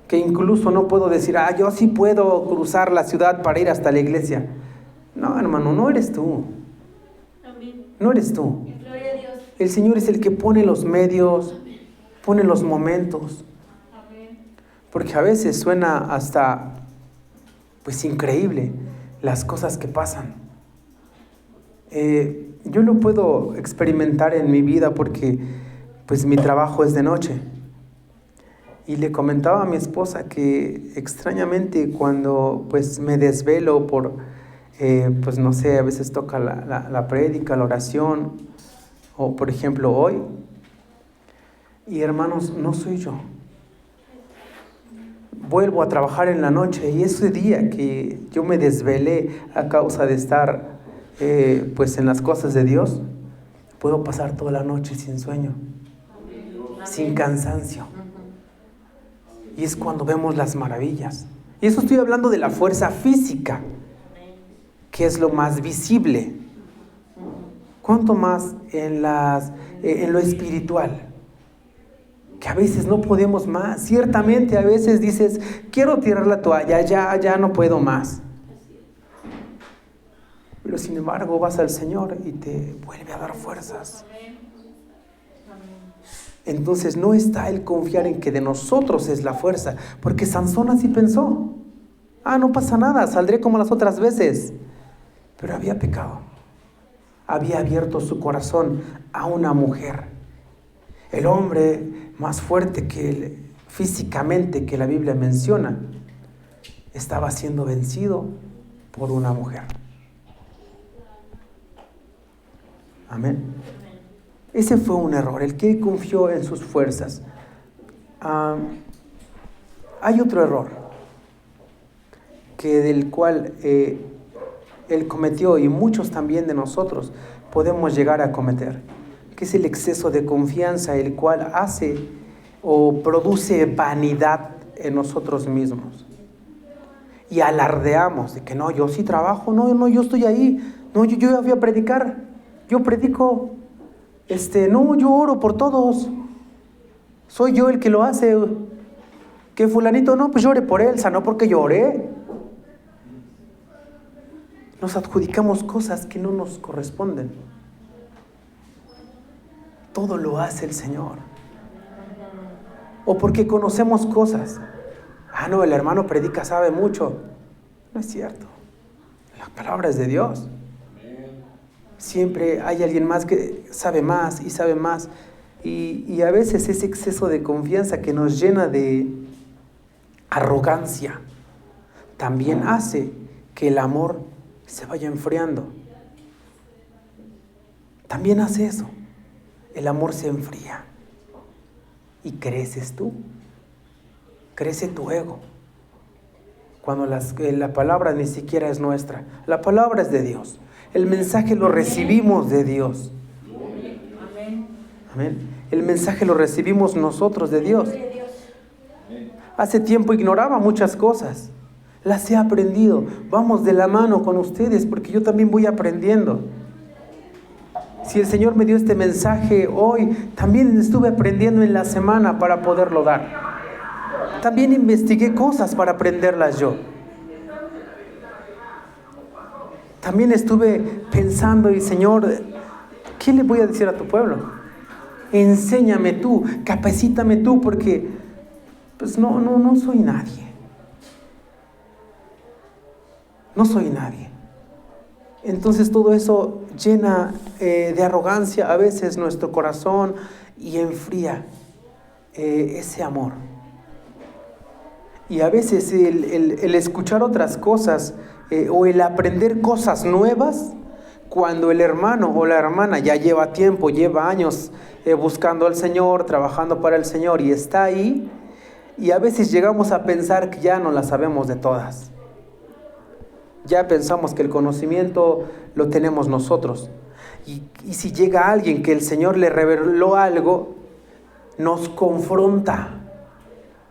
Que incluso no puedo decir, yo sí puedo cruzar la ciudad para ir hasta la iglesia. No, hermano, no eres tú. No eres tú. Gloria a Dios. El Señor es el que pone los medios, pone los momentos. Porque a veces suena hasta, pues, increíble las cosas que pasan. Yo lo puedo experimentar en mi vida porque, pues, mi trabajo es de noche. Y le comentaba a mi esposa que extrañamente cuando pues me desvelo por, pues no sé, a veces toca la prédica, la oración, o por ejemplo hoy, y hermanos, no soy yo. Vuelvo a trabajar en la noche y ese día que yo me desvelé a causa de estar pues en las cosas de Dios, puedo pasar toda la noche sin sueño, sin cansancio. Y es cuando vemos las maravillas. Y eso estoy hablando de la fuerza física, que es lo más visible. ¿Cuánto más en lo espiritual? que a veces no podemos más. Ciertamente a veces dices, quiero tirar la toalla, ya no puedo más. Pero sin embargo vas al Señor y te vuelve a dar fuerzas. Entonces no está el confiar en que de nosotros es la fuerza, porque Sansón así pensó. No pasa nada, saldré como las otras veces. Pero había pecado. Había abierto su corazón a una mujer. El hombre más fuerte que él, físicamente, que la Biblia menciona, estaba siendo vencido por una mujer. Amén. Ese fue un error, el que confió en sus fuerzas. Hay otro error del cual él cometió, y muchos también de nosotros podemos llegar a cometer, que es el exceso de confianza, el cual hace o produce vanidad en nosotros mismos. Y alardeamos de que no, yo sí trabajo, no, yo estoy ahí, no, yo ya fui a predicar, yo predico, no, yo oro por todos, soy yo el que lo hace, que fulanito, no, pues yo oré por él, no porque yo oré. Nos adjudicamos cosas que no nos corresponden. Todo lo hace el Señor. O porque conocemos cosas. No, el hermano predica, sabe mucho. No es cierto. La palabra es de Dios. Siempre hay alguien más que sabe más y sabe más. Y a veces ese exceso de confianza que nos llena de arrogancia también hace que el amor se vaya enfriando. También hace eso. El amor se enfría. Y creces tú. Crece tu ego. Cuando la palabra ni siquiera es nuestra. La palabra es de Dios. El mensaje lo recibimos de Dios. Amén. El mensaje lo recibimos nosotros de Dios. Hace tiempo ignoraba muchas cosas. Las he aprendido. Vamos de la mano con ustedes porque yo también voy aprendiendo. Si el Señor me dio este mensaje hoy, también estuve aprendiendo en la semana para poderlo dar. También investigué cosas para aprenderlas yo. También estuve pensando y Señor, ¿qué le voy a decir a tu pueblo? Enséñame tú, capacítame tú, porque pues no soy nadie. No soy nadie. Entonces todo eso llena de arrogancia a veces nuestro corazón y enfría ese amor. Y a veces el escuchar otras cosas o el aprender cosas nuevas, cuando el hermano o la hermana ya lleva tiempo, lleva años buscando al Señor, trabajando para el Señor y está ahí, y a veces llegamos a pensar que ya no las sabemos de todas. Ya pensamos que el conocimiento lo tenemos nosotros. Y si llega alguien que el Señor le reveló algo, nos confronta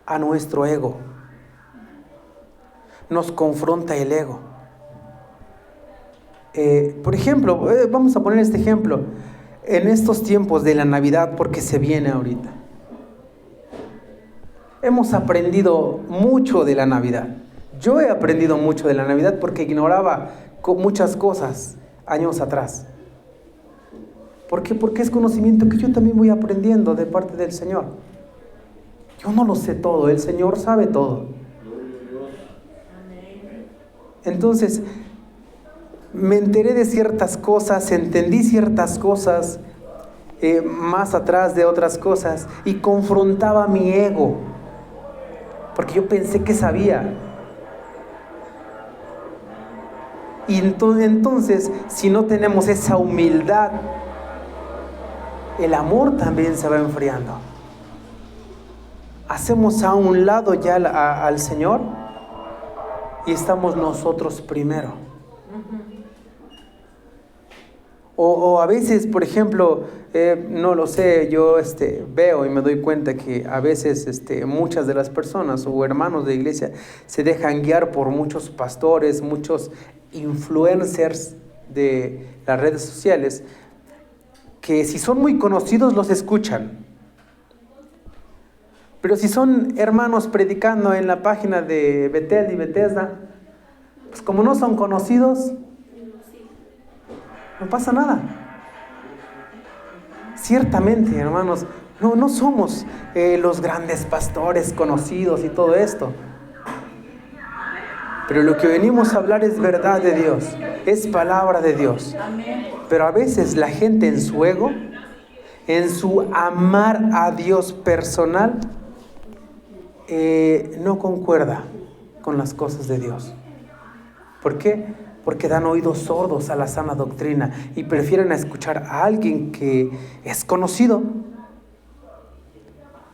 a nuestro ego. Nos confronta el ego. Por ejemplo, vamos a poner este ejemplo. En estos tiempos de la Navidad, porque se viene ahorita, hemos aprendido mucho de la Navidad. Yo he aprendido mucho de la Navidad porque ignoraba muchas cosas años atrás. ¿Por qué? Porque es conocimiento que yo también voy aprendiendo de parte del Señor. Yo no lo sé todo, el Señor sabe todo. Entonces, me enteré de ciertas cosas, entendí ciertas cosas, más atrás de otras cosas, y confrontaba mi ego, porque yo pensé que sabía. Y entonces, si no tenemos esa humildad, el amor también se va enfriando. Hacemos a un lado ya al Señor y estamos nosotros primero. O a veces, por ejemplo, no lo sé, yo veo y me doy cuenta que a veces muchas de las personas o hermanos de iglesia se dejan guiar por muchos pastores, muchos influencers de las redes sociales, que si son muy conocidos los escuchan, Pero si son hermanos predicando en la página de Betel y Bethesda, pues como no son conocidos, no pasa nada. Ciertamente, hermanos, no somos los grandes pastores conocidos y todo esto. Pero lo que venimos a hablar es verdad de Dios, es palabra de Dios. Pero a veces la gente en su ego, en su amar a Dios personal, no concuerda con las cosas de Dios. ¿Por qué? Porque dan oídos sordos a la sana doctrina y prefieren escuchar a alguien que es conocido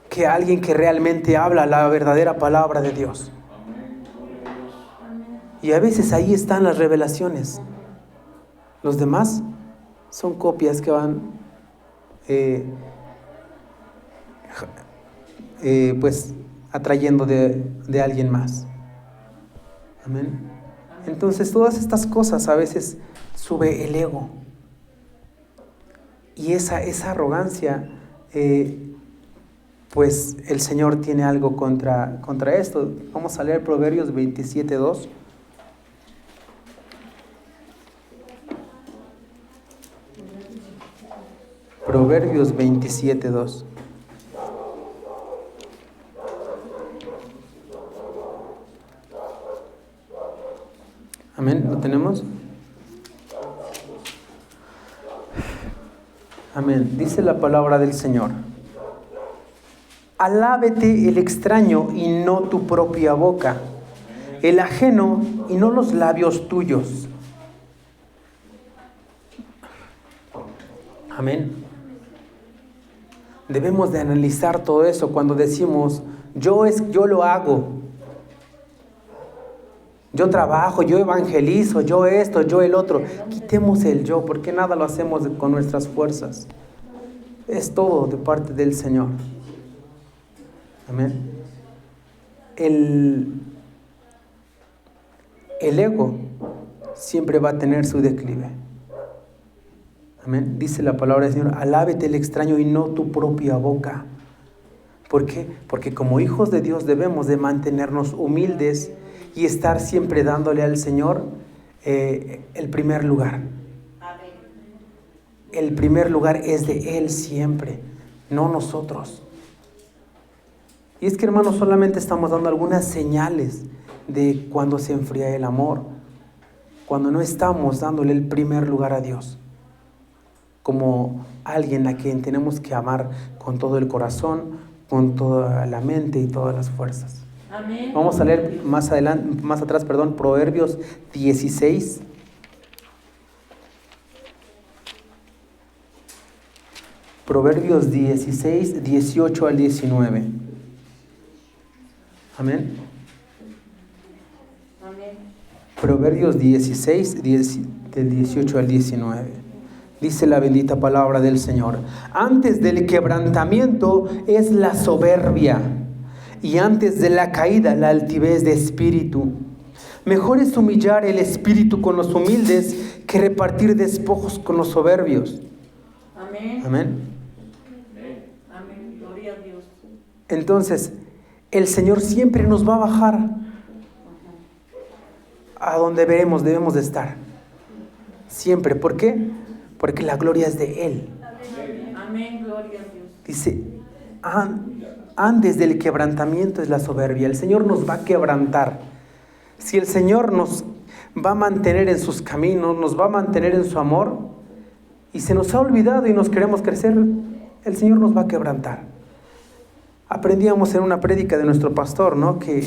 que a alguien que realmente habla la verdadera palabra de Dios. Y a veces ahí están las revelaciones. Los demás son copias que van pues atrayendo de alguien más. Amén. Entonces todas estas cosas a veces sube el ego. Y esa arrogancia, pues el Señor tiene algo contra esto. Vamos a leer Proverbios 27:2. Proverbios 27:2. Amén, ¿lo tenemos? Amén, dice la palabra del Señor. Alábete el extraño y no tu propia boca, el ajeno y no los labios tuyos. Amén. Debemos de analizar todo eso cuando decimos, yo lo hago. Yo trabajo, yo evangelizo, yo esto, yo el otro. Quitemos el yo, porque nada lo hacemos con nuestras fuerzas. Es todo de parte del Señor. Amén. El ego siempre va a tener su declive. Amén. Dice la palabra del Señor, alábete el extraño y no tu propia boca. ¿Por qué? Porque como hijos de Dios debemos de mantenernos humildes y estar siempre dándole al Señor el primer lugar. El primer lugar es de Él siempre, no nosotros. Y es que, hermanos, solamente estamos dando algunas señales de cuando se enfría el amor, cuando no estamos dándole el primer lugar a Dios, como alguien a quien tenemos que amar con todo el corazón, con toda la mente y todas las fuerzas. Amén. Vamos a leer más atrás, Proverbios 16. Proverbios 16, 18 al 19. Amén. Amén. Proverbios 16, del 18 al 19. Dice la bendita palabra del Señor. Antes del quebrantamiento es la soberbia, y antes de la caída la altivez de espíritu. Mejor es humillar el espíritu con los humildes que repartir despojos con los soberbios. Amén. Amén. Amén. Gloria a Dios. Entonces, el Señor siempre nos va a bajar a donde debemos de estar. Siempre. ¿Por qué? Porque la gloria es de Él. Amén. Gloria a Dios. Dice, antes del quebrantamiento es la soberbia. El Señor nos va a quebrantar. Si el Señor nos va a mantener en sus caminos, nos va a mantener en su amor, y se nos ha olvidado y nos queremos crecer, el Señor nos va a quebrantar. Aprendíamos en una prédica de nuestro pastor, ¿no? Que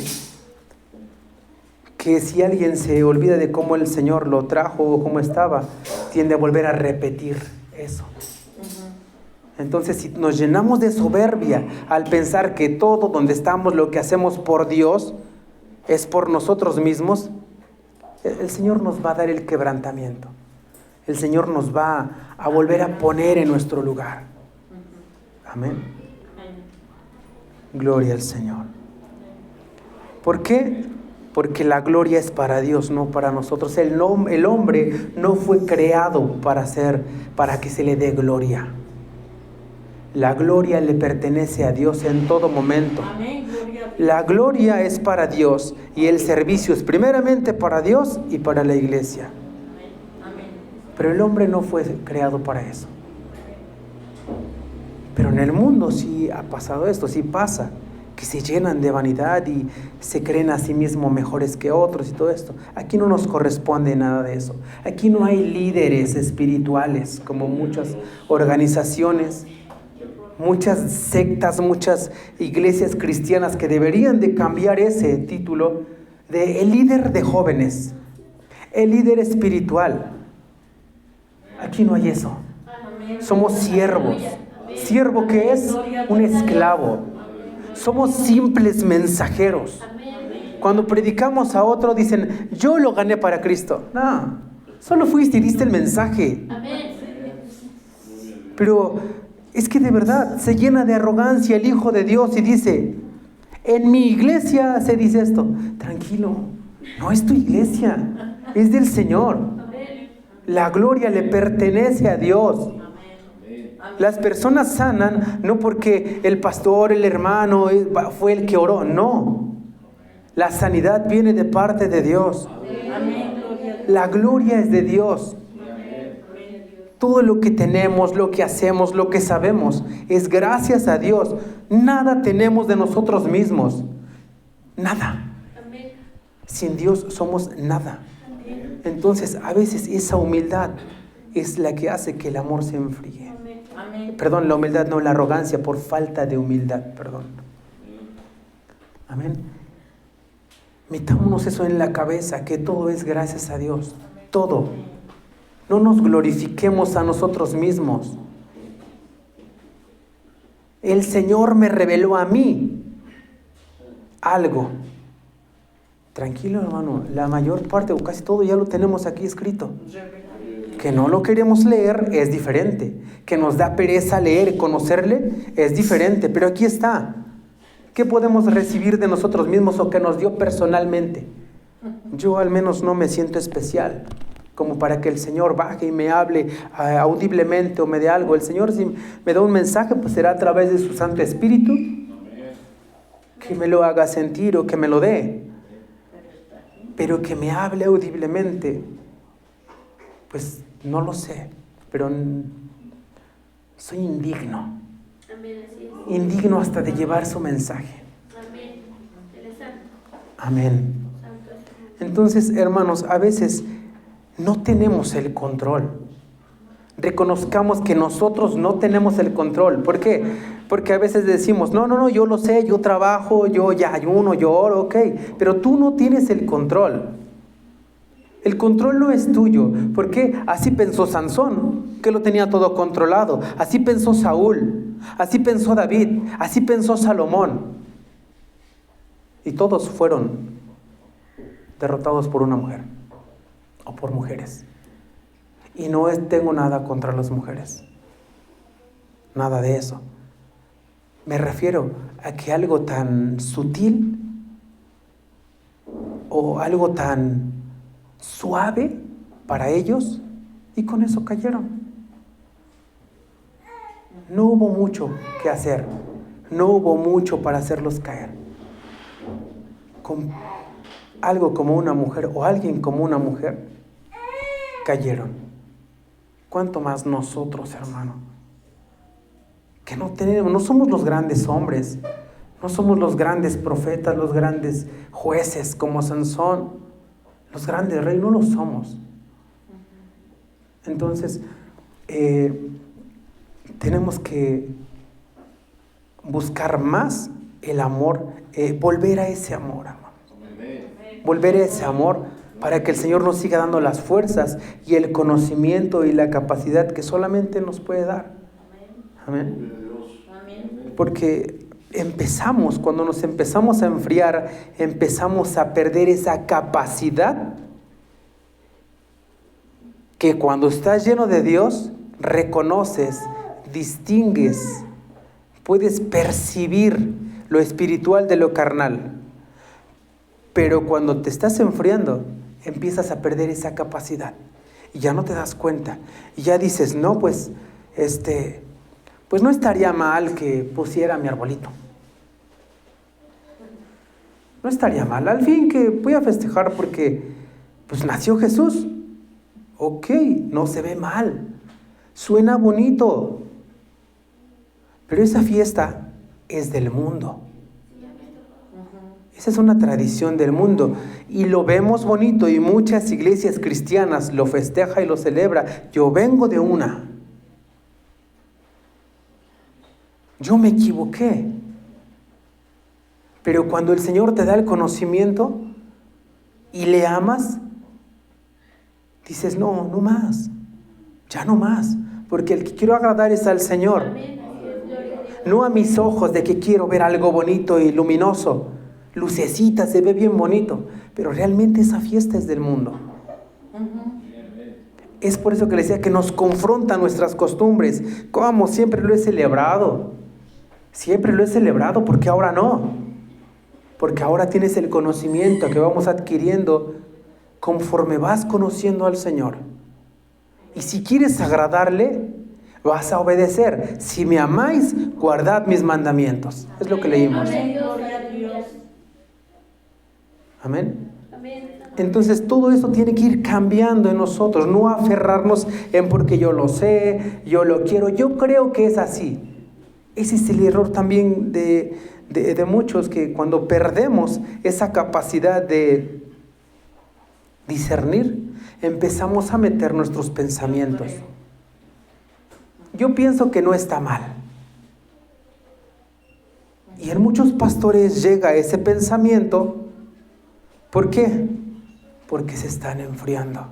si alguien se olvida de cómo el Señor lo trajo o cómo estaba, tiende a volver a repetir eso. Entonces, si nos llenamos de soberbia al pensar que todo donde estamos, lo que hacemos por Dios, es por nosotros mismos, el Señor nos va a dar el quebrantamiento. El Señor nos va a volver a poner en nuestro lugar. Amén. Gloria al Señor. ¿Por qué? Porque la gloria es para Dios, no para nosotros. El hombre no fue creado para que se le dé gloria. La gloria le pertenece a Dios en todo momento. Amén, gloria a Dios. La gloria es para Dios y el servicio es primeramente para Dios y para la iglesia. Amén. Pero el hombre no fue creado para eso. Pero en el mundo sí ha pasado esto, sí pasa, que se llenan de vanidad y se creen a sí mismos mejores que otros y todo esto. Aquí no nos corresponde nada de eso. Aquí no hay líderes espirituales como muchas organizaciones, muchas sectas, muchas iglesias cristianas que deberían de cambiar ese título de el líder de jóvenes, el líder espiritual. Aquí no hay eso. Somos siervos. ¿Siervo qué es? Un esclavo. Somos simples mensajeros. Cuando predicamos a otro dicen, yo lo gané para Cristo. No, solo fuiste y diste el mensaje. Pero es que de verdad se llena de arrogancia el Hijo de Dios y dice, en mi iglesia se dice esto. Tranquilo, no es tu iglesia, es del Señor. La gloria le pertenece a Dios. Las personas sanan no porque el pastor, el hermano fue el que oró, no. La sanidad viene de parte de Dios. La gloria es de Dios. Todo lo que tenemos, lo que hacemos, lo que sabemos, es gracias a Dios. Nada tenemos de nosotros mismos. Nada. Sin Dios somos nada. Entonces, a veces esa humildad es la que hace que el amor se enfríe. Perdón, la humildad, no la arrogancia, por falta de humildad, perdón. Amén. Metámonos eso en la cabeza, que todo es gracias a Dios. Todo. No nos glorifiquemos a nosotros mismos. El Señor me reveló a mí algo. Tranquilo, hermano, la mayor parte o casi todo ya lo tenemos aquí escrito. Que no lo queremos leer es diferente. Que nos da pereza leer, conocerle, es diferente. Pero aquí está. ¿Qué podemos recibir de nosotros mismos o que nos dio personalmente? Yo al menos no me siento especial como para que el Señor baje y me hable audiblemente o me dé algo. El Señor, si me da un mensaje, pues será a través de su Santo Espíritu que me lo haga sentir o que me lo dé. Pero que me hable audiblemente, pues no lo sé, pero soy indigno. Indigno hasta de llevar su mensaje. Amén. Entonces, hermanos, a veces no tenemos el control. Reconozcamos que nosotros no tenemos el control. ¿Por qué? Porque a veces decimos, no, yo lo sé, yo trabajo, yo ya ayuno, yo oro, ok. Pero tú no tienes el control. El control no es tuyo. ¿Por qué? Así pensó Sansón, que lo tenía todo controlado. Así pensó Saúl. Así pensó David. Así pensó Salomón. Y todos fueron derrotados por una mujer. O por mujeres. Y no tengo nada contra las mujeres. Nada de eso. Me refiero a que algo tan sutil o algo tan suave para ellos, y con eso cayeron. No hubo mucho que hacer. No hubo mucho para hacerlos caer. Con algo como una mujer o alguien como una mujer, cayeron. ¿Cuánto más nosotros, hermano? Que no somos los grandes hombres, no somos los grandes profetas, los grandes jueces como Sansón, los grandes reyes, no lo somos. Entonces, tenemos que buscar más el amor, volver a ese amor, hermano. Volver a ese amor para que el Señor nos siga dando las fuerzas y el conocimiento y la capacidad que solamente nos puede dar. Amén. Porque cuando nos empezamos a enfriar, empezamos a perder esa capacidad que cuando estás lleno de Dios, reconoces, distingues, puedes percibir lo espiritual de lo carnal. Pero cuando te estás enfriando, empiezas a perder esa capacidad y ya no te das cuenta y ya dices, no, pues pues no estaría mal que pusiera mi arbolito. No estaría mal. Al fin que voy a festejar porque pues nació Jesús. Ok, no se ve mal. Suena bonito. Pero esa fiesta es del mundo. Esa es una tradición del mundo. Y lo vemos bonito y muchas iglesias cristianas lo festeja y lo celebra. Yo vengo de una. Yo me equivoqué. Pero cuando el Señor te da el conocimiento y le amas, dices, no más, ya no más, porque el que quiero agradar es al Señor, no a mis ojos de que quiero ver algo bonito y luminoso, lucecita, se ve bien bonito, pero realmente esa fiesta es del mundo. Es por eso que le decía que nos confronta nuestras costumbres. ¿Cómo? Siempre lo he celebrado, porque ahora no. Porque ahora tienes el conocimiento que vamos adquiriendo conforme vas conociendo al Señor. Y si quieres agradarle, vas a obedecer. Si me amáis, guardad mis mandamientos. Es lo que leímos. Amén. Entonces todo eso tiene que ir cambiando en nosotros. No aferrarnos en porque yo lo sé, yo lo quiero. Yo creo que es así. Ese es el error también de muchos, que cuando perdemos esa capacidad de discernir, empezamos a meter nuestros pensamientos. Yo pienso que no está mal. Y en muchos pastores llega ese pensamiento. ¿Por qué? Porque se están enfriando.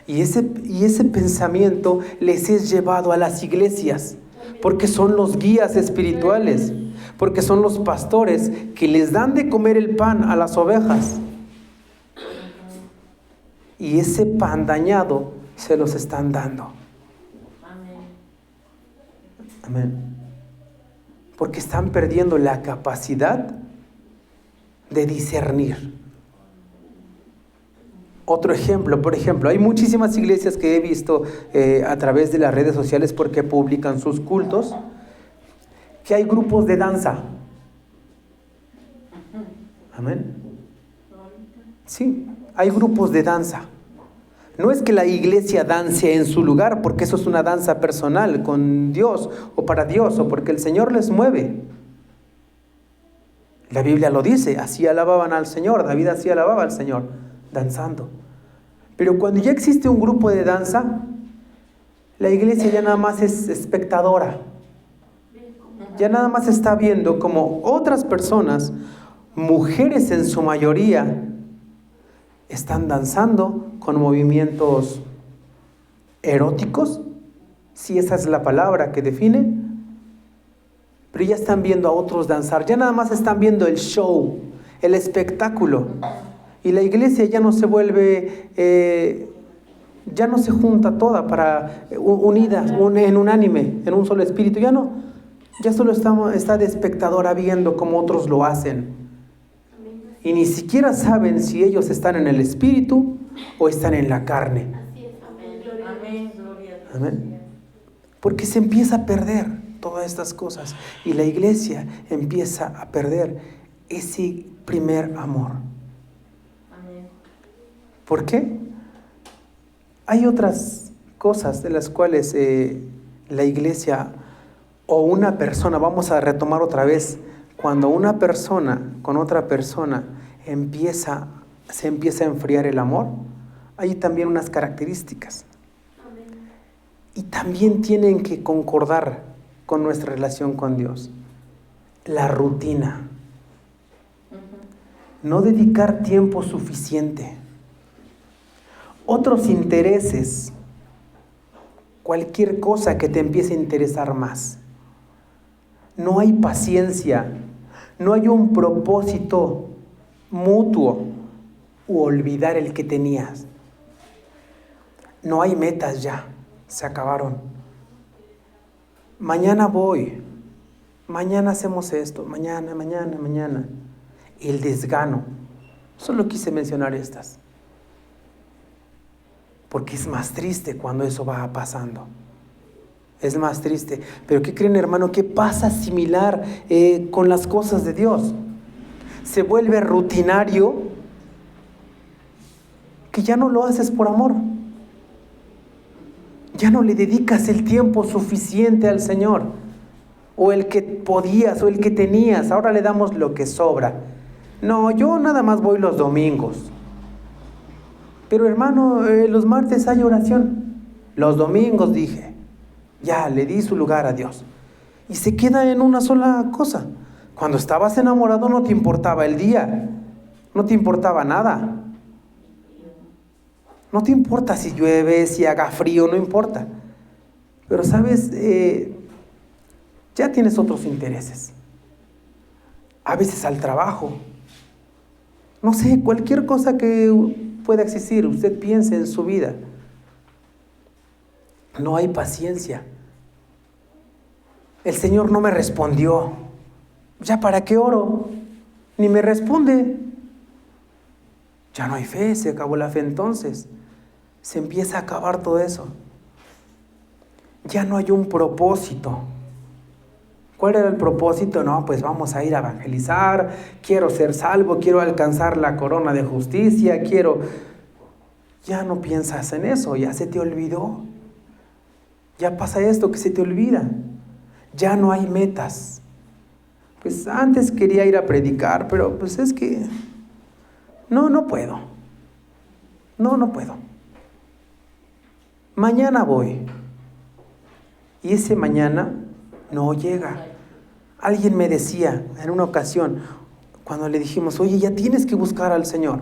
Y ese pensamiento les es llevado a las iglesias, porque son los guías espirituales, porque son los pastores que les dan de comer el pan a las ovejas. Y ese pan dañado se los están dando. Amén. Porque están perdiendo la capacidad de discernir. Otro ejemplo, por ejemplo, hay muchísimas iglesias que he visto a través de las redes sociales, porque publican sus cultos, que hay grupos de danza. Amén. Sí, hay grupos de danza. No es que la iglesia dance en su lugar, porque eso es una danza personal con Dios o para Dios, o porque el Señor les mueve. La Biblia lo dice, así alababan al Señor, David así alababa al Señor, danzando. Pero cuando ya existe un grupo de danza, la iglesia ya nada más es espectadora. Ya nada más está viendo como otras personas, mujeres en su mayoría, están danzando con movimientos eróticos, si esa es la palabra que define, pero ya están viendo a otros danzar, ya nada más están viendo el show, el espectáculo, y la iglesia ya no se vuelve, ya no se junta toda para unida, en unánime, en un solo espíritu, ya no, ya solo está de espectadora viendo cómo otros lo hacen. Y ni siquiera saben si ellos están en el espíritu o están en la carne. Amén. Porque se empieza a perder todas estas cosas. Y la iglesia empieza a perder ese primer amor. ¿Por qué? Hay otras cosas de las cuales la iglesia o una persona, vamos a retomar otra vez, cuando una persona con otra persona se empieza a enfriar el amor, hay también unas características. Y también tienen que concordar con nuestra relación con Dios. La rutina. No dedicar tiempo suficiente. Otros intereses. Cualquier cosa que te empiece a interesar más. No hay paciencia. No hay un propósito mutuo u olvidar el que tenías. No hay metas ya, se acabaron. Mañana voy, mañana hacemos esto, mañana. El desgano. Solo quise mencionar estas, porque es más triste cuando eso va pasando. es más triste. Pero ¿qué creen, hermano? ¿Qué pasa similar con las cosas de Dios? Se vuelve rutinario que ya no lo haces por amor. Ya no le dedicas el tiempo suficiente al Señor, o el que podías, o el que tenías. Ahora le damos lo que sobra. No, yo nada más voy los domingos. Pero hermano, los martes hay oración. Los domingos dije, ya le di su lugar a Dios. Y se queda en una sola cosa. Cuando estabas enamorado no te importaba el día, no te importaba nada. No te importa si llueve, si haga frío, no importa. Pero sabes, ya tienes otros intereses. A veces al trabajo. No sé, cualquier cosa que pueda existir, usted piense en su vida. No hay paciencia. El Señor no me respondió. ¿Ya para qué oro? Ni me responde. Ya no hay fe, se acabó la fe entonces. Se empieza a acabar todo eso. Ya no hay un propósito. ¿Cuál era el propósito? No, pues vamos a ir a evangelizar, quiero ser salvo, quiero alcanzar la corona de justicia, Ya no piensas en eso, ya se te olvidó. Ya pasa esto que se te olvida. Ya no hay metas. Pues antes quería ir a predicar, pero pues es que no puedo. No puedo. Mañana voy. Y ese mañana no llega. Alguien me decía en una ocasión, cuando le dijimos, oye, ya tienes que buscar al Señor.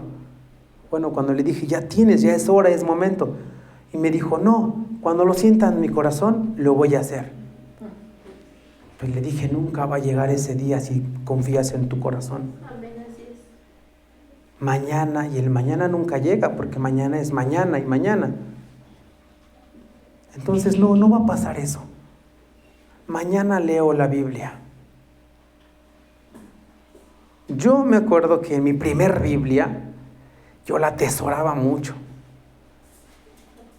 Bueno, cuando le dije, ya es hora, es momento. Y me dijo, no, cuando lo sienta en mi corazón, lo voy a hacer. Pues le dije, nunca va a llegar ese día si confías en tu corazón. Amén, así es. Mañana, y el mañana nunca llega, porque mañana es mañana y mañana. Entonces no va a pasar eso. Mañana leo la Biblia. Yo me acuerdo que en mi primer Biblia, yo la atesoraba mucho.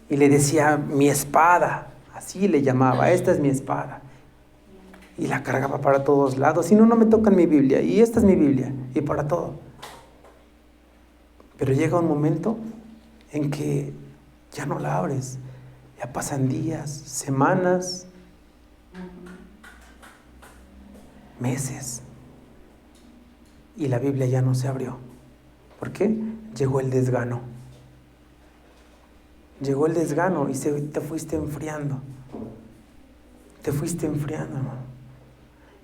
Y le decía, mi espada, así le llamaba, esta es mi espada. Y la cargaba para todos lados. Si no me tocan mi Biblia, y esta es mi Biblia, y para todo. Pero llega un momento en que ya no la abres. Ya pasan días, semanas, meses. Y la Biblia ya no se abrió. ¿Por qué? Llegó el desgano. Llegó el desgano y te fuiste enfriando. Te fuiste enfriando, hermano.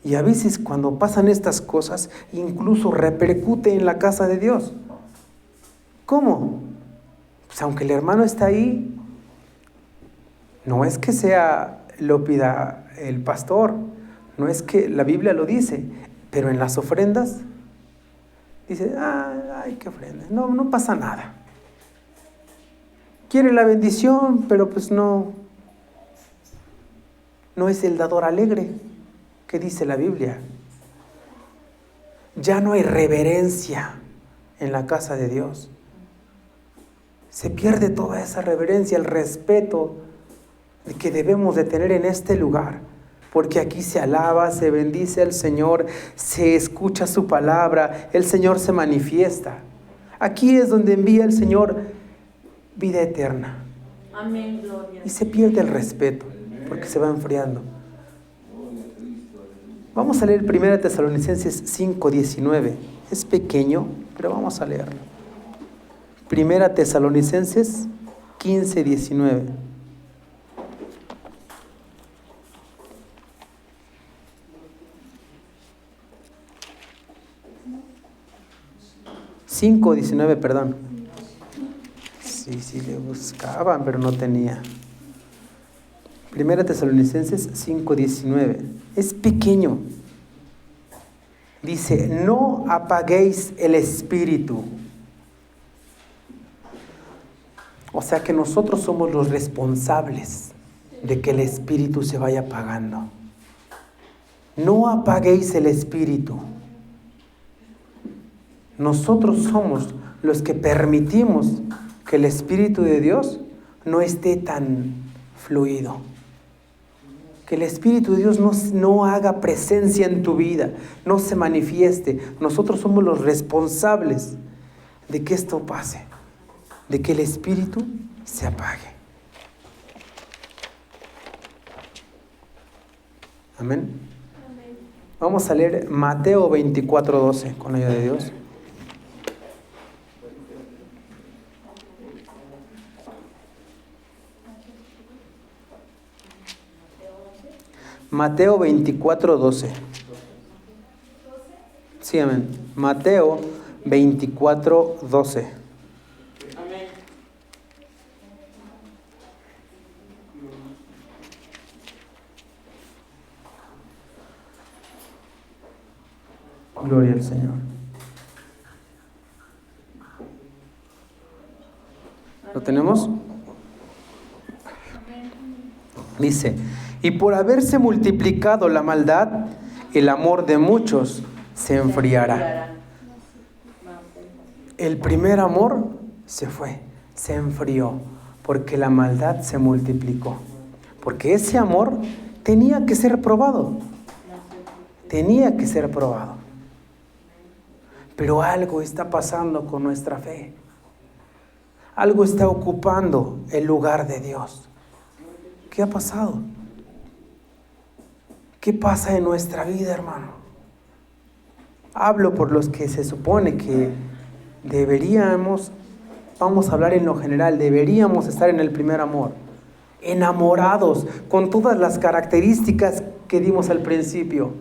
Y a veces cuando pasan estas cosas, incluso repercute en la casa de Dios. ¿Cómo? Pues aunque el hermano está ahí, no es que lo pida el pastor, no es que la Biblia lo dice, pero en las ofrendas dice, ay, qué ofrenda, no pasa nada. Quiere la bendición, pero pues no es el dador alegre que dice la Biblia. Ya no hay reverencia en la casa de Dios. Se pierde toda esa reverencia, el respeto que debemos de tener en este lugar, porque aquí se alaba, se bendice al Señor, se escucha su palabra, el Señor se manifiesta. Aquí es donde envía el Señor vida eterna. Amén, gloria. Y se pierde el respeto, porque se va enfriando. Vamos a leer 1 Tesalonicenses 5:19. Es pequeño, pero vamos a leerlo. 1 Tesalonicenses 15:19. 5:19, perdón. Sí, le buscaban, pero no tenía. 1 Tesalonicenses 5:19. Es pequeño. Dice, no apaguéis el espíritu. O sea que nosotros somos los responsables de que el espíritu se vaya apagando. No apaguéis el espíritu. Nosotros somos los que permitimos que el Espíritu de Dios no esté tan fluido. que el Espíritu de Dios no haga presencia en tu vida, no se manifieste. Nosotros somos los responsables de que esto pase, de que el Espíritu se apague. Amén. Vamos a leer Mateo 24:12 con la ayuda de Dios. Mateo 24:12. Sí, amén. Mateo 24:12. Amén. Gloria al Señor. ¿Lo tenemos? Dice: y por haberse multiplicado la maldad, el amor de muchos se enfriará. El primer amor se fue, se enfrió, porque la maldad se multiplicó. Porque ese amor tenía que ser probado. Tenía que ser probado. Pero algo está pasando con nuestra fe. Algo está ocupando el lugar de Dios. ¿Qué ha pasado? ¿Qué pasa en nuestra vida, hermano? Hablo por los que se supone que deberíamos, vamos a hablar en lo general, deberíamos estar en el primer amor, enamorados, con todas las características que dimos al principio.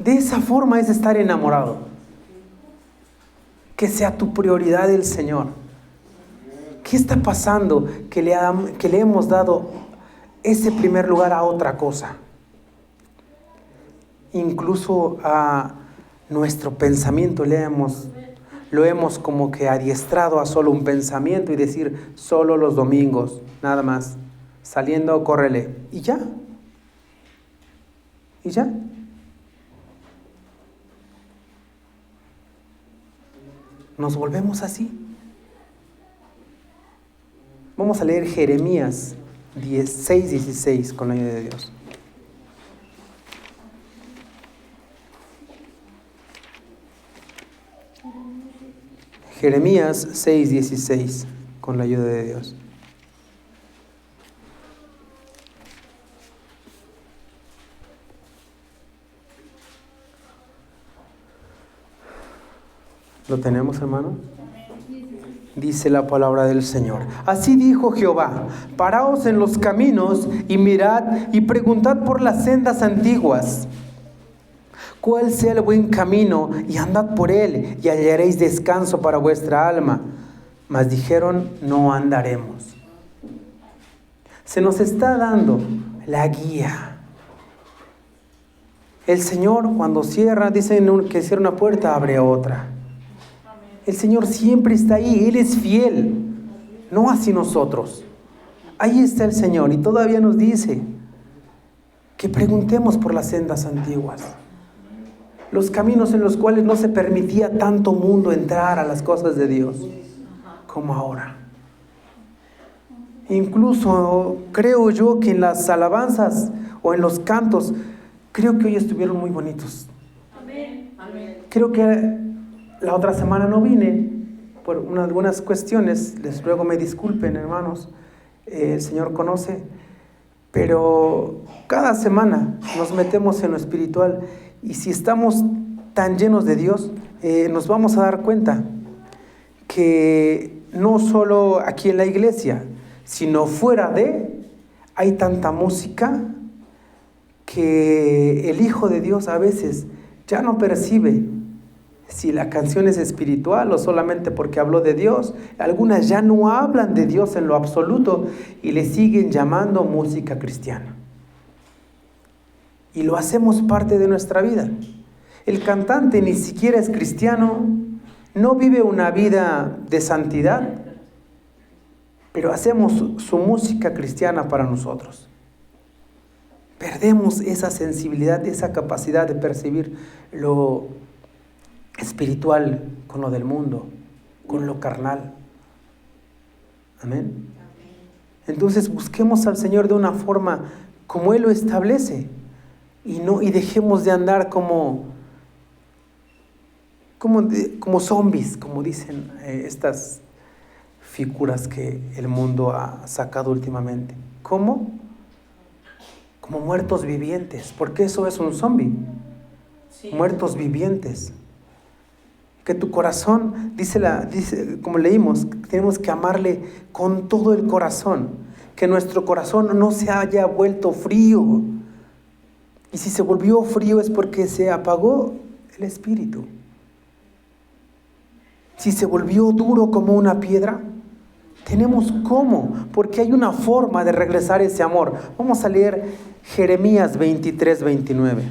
De esa forma es estar enamorado. Que sea tu prioridad el Señor. ¿Qué está pasando que le hemos dado ese primer lugar a otra cosa? Incluso a nuestro pensamiento lo hemos como que adiestrado a solo un pensamiento y decir solo los domingos, nada más. Saliendo, córrele. ¿Y ya? ¿Y ya? Nos volvemos así. Vamos a leer Jeremías 6:16 con la ayuda de Dios. Jeremías 6:16 con la ayuda de Dios. ¿Lo tenemos, hermano? Dice la palabra del Señor. Así dijo Jehová: paraos en los caminos y mirad y preguntad por las sendas antiguas, cuál sea el buen camino, y andad por él, y hallaréis descanso para vuestra alma. Mas dijeron: no andaremos. Se nos está dando la guía. El Señor, cuando cierra, dicen que cierra una puerta, abre otra. El Señor siempre está ahí, Él es fiel, no así nosotros. Ahí está el Señor y todavía nos dice que preguntemos por las sendas antiguas, los caminos en los cuales no se permitía tanto mundo entrar a las cosas de Dios como ahora. Incluso creo yo que en las alabanzas o en los cantos, creo que hoy estuvieron muy bonitos. Amén. Amén. Creo que la otra semana no vine por algunas cuestiones, les ruego me disculpen, hermanos, el Señor conoce, pero cada semana nos metemos en lo espiritual y si estamos tan llenos de Dios, nos vamos a dar cuenta que no solo aquí en la iglesia, sino fuera hay tanta música que el Hijo de Dios a veces ya no percibe si la canción es espiritual o solamente porque habló de Dios. Algunas ya no hablan de Dios en lo absoluto y le siguen llamando música cristiana. Y lo hacemos parte de nuestra vida. El cantante ni siquiera es cristiano, no vive una vida de santidad, pero hacemos su música cristiana para nosotros. Perdemos esa sensibilidad, esa capacidad de percibir lo espiritual con lo del mundo, con lo carnal. Amén. Entonces busquemos al Señor de una forma como Él lo establece. Y dejemos de andar como zombies, como dicen estas figuras que el mundo ha sacado últimamente. ¿Cómo? Como muertos vivientes, porque eso es un zombie. Sí. Muertos vivientes. Que tu corazón, dice, como leímos, tenemos que amarle con todo el corazón. Que nuestro corazón no se haya vuelto frío. Y si se volvió frío es porque se apagó el espíritu. Si se volvió duro como una piedra, tenemos cómo, porque hay una forma de regresar ese amor. Vamos a leer Jeremías 23, 29.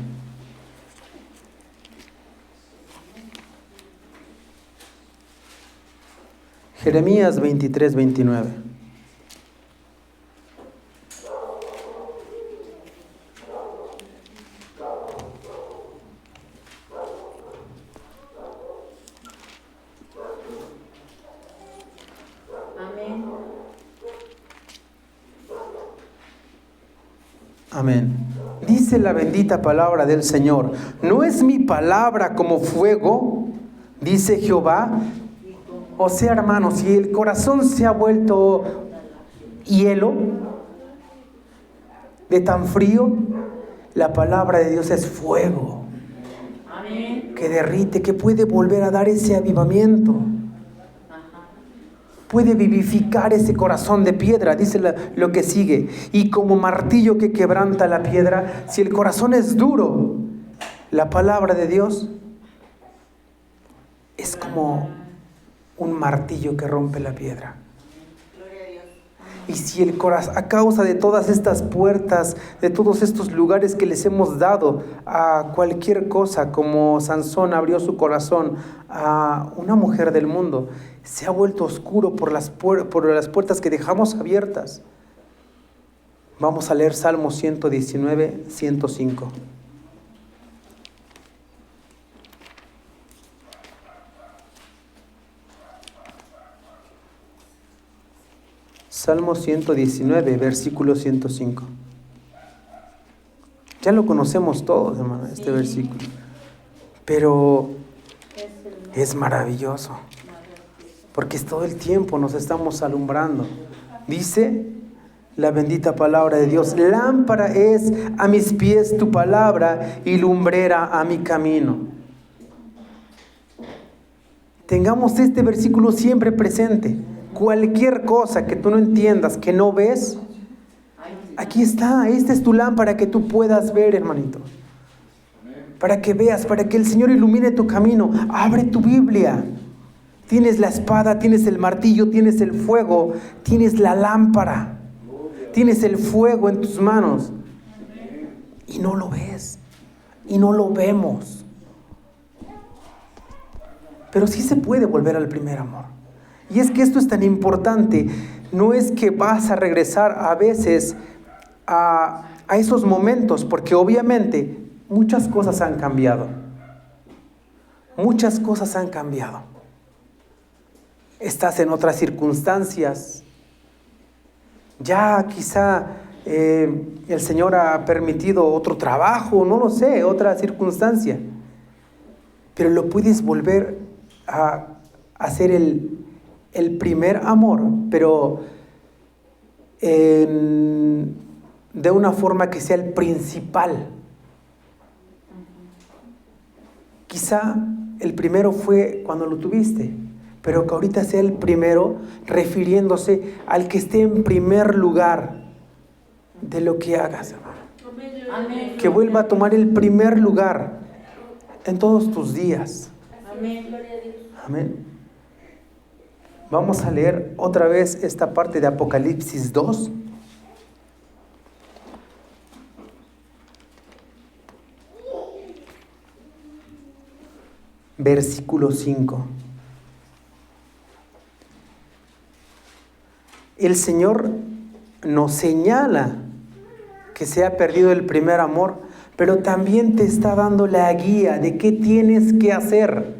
Jeremías 23, 29. Amén. Dice la bendita palabra del Señor: ¿no es mi palabra como fuego? Dice Jehová. O sea, hermanos, si el corazón se ha vuelto hielo, de tan frío, la palabra de Dios es fuego. Amén. Que derrite, que puede volver a dar ese avivamiento. Puede vivificar ese corazón de piedra, dice lo que sigue. Y como martillo que quebranta la piedra, si el corazón es duro, la palabra de Dios es como un martillo que rompe la piedra. Y si el corazón, a causa de todas estas puertas, de todos estos lugares que les hemos dado a cualquier cosa, como Sansón abrió su corazón a una mujer del mundo, se ha vuelto oscuro por las puertas que dejamos abiertas. Vamos a leer Salmo 119, 105. Salmo 119, versículo 105. Ya lo conocemos todos, hermano, este versículo. Pero es maravilloso. Porque todo el tiempo nos estamos alumbrando. Dice la bendita palabra de Dios: lámpara es a mis pies tu palabra y lumbrera a mi camino. Tengamos este versículo siempre presente. Cualquier cosa que tú no entiendas, que no ves, aquí está. Esta es tu lámpara que tú puedas ver, hermanito. Para que veas, para que el Señor ilumine tu camino. Abre tu Biblia. Tienes la espada, tienes el martillo, tienes el fuego, tienes la lámpara, tienes el fuego en tus manos. Y no lo ves, y no lo vemos. Pero sí se puede volver al primer amor. Y es que esto es tan importante. No es que vas a regresar a veces a esos momentos, porque obviamente muchas cosas han cambiado. Muchas cosas han cambiado. Estás en otras circunstancias. Ya quizá el Señor ha permitido otro trabajo, no lo sé, otra circunstancia. Pero lo puedes volver a hacer el primer amor, pero de una forma que sea el principal. Quizá el primero fue cuando lo tuviste, pero que ahorita sea el primero, refiriéndose al que esté en primer lugar de lo que hagas, hermano. Amén. Que vuelva a tomar el primer lugar en todos tus días. Amén. Amén. Vamos a leer otra vez esta parte de Apocalipsis 2. Versículo 5. El Señor nos señala que se ha perdido el primer amor, pero también te está dando la guía de qué tienes que hacer.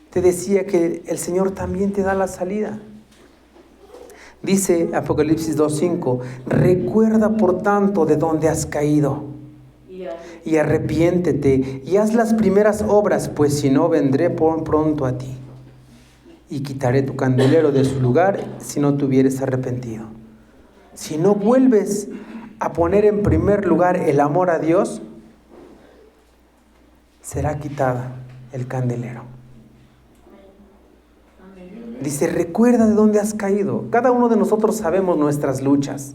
Te decía que el Señor también te da la salida. Dice Apocalipsis 2:5, recuerda por tanto de dónde has caído y arrepiéntete y haz las primeras obras, pues si no vendré pronto a ti y quitaré tu candelero de su lugar si no te hubieres arrepentido. Si no vuelves a poner en primer lugar el amor a Dios, será quitada el candelero. Dice, recuerda de dónde has caído. Cada uno de nosotros sabemos nuestras luchas,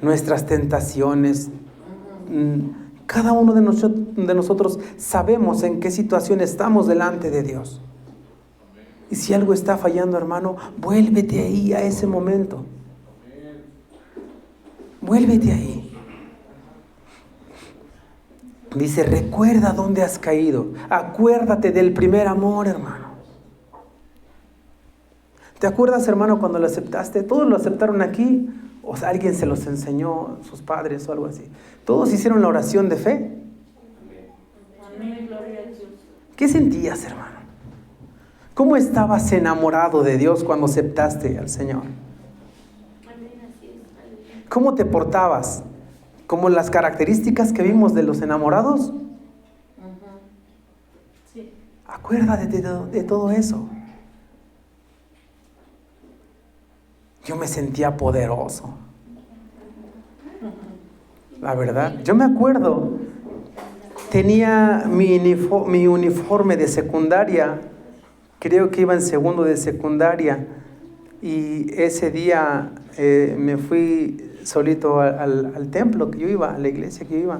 nuestras tentaciones. Cada uno de nosotros sabemos en qué situación estamos delante de Dios. Y si algo está fallando, hermano, vuélvete ahí a ese momento. Vuélvete ahí. Dice, recuerda dónde has caído. Acuérdate del primer amor, hermano. ¿Te acuerdas, hermano, cuando lo aceptaste? ¿Todos lo aceptaron aquí? ¿O sea, alguien se los enseñó, sus padres o algo así? ¿Todos hicieron la oración de fe? Amén, gloria a Dios. ¿Qué sentías, hermano? ¿Cómo estabas enamorado de Dios cuando aceptaste al Señor? ¿Cómo te portabas? ¿Como las características que vimos de los enamorados? Sí. Acuérdate de todo eso. Yo me sentía poderoso. La verdad, yo me acuerdo, tenía mi uniforme de secundaria, creo que iba en segundo de secundaria, y ese día me fui solito al templo que yo iba, a la iglesia que yo iba,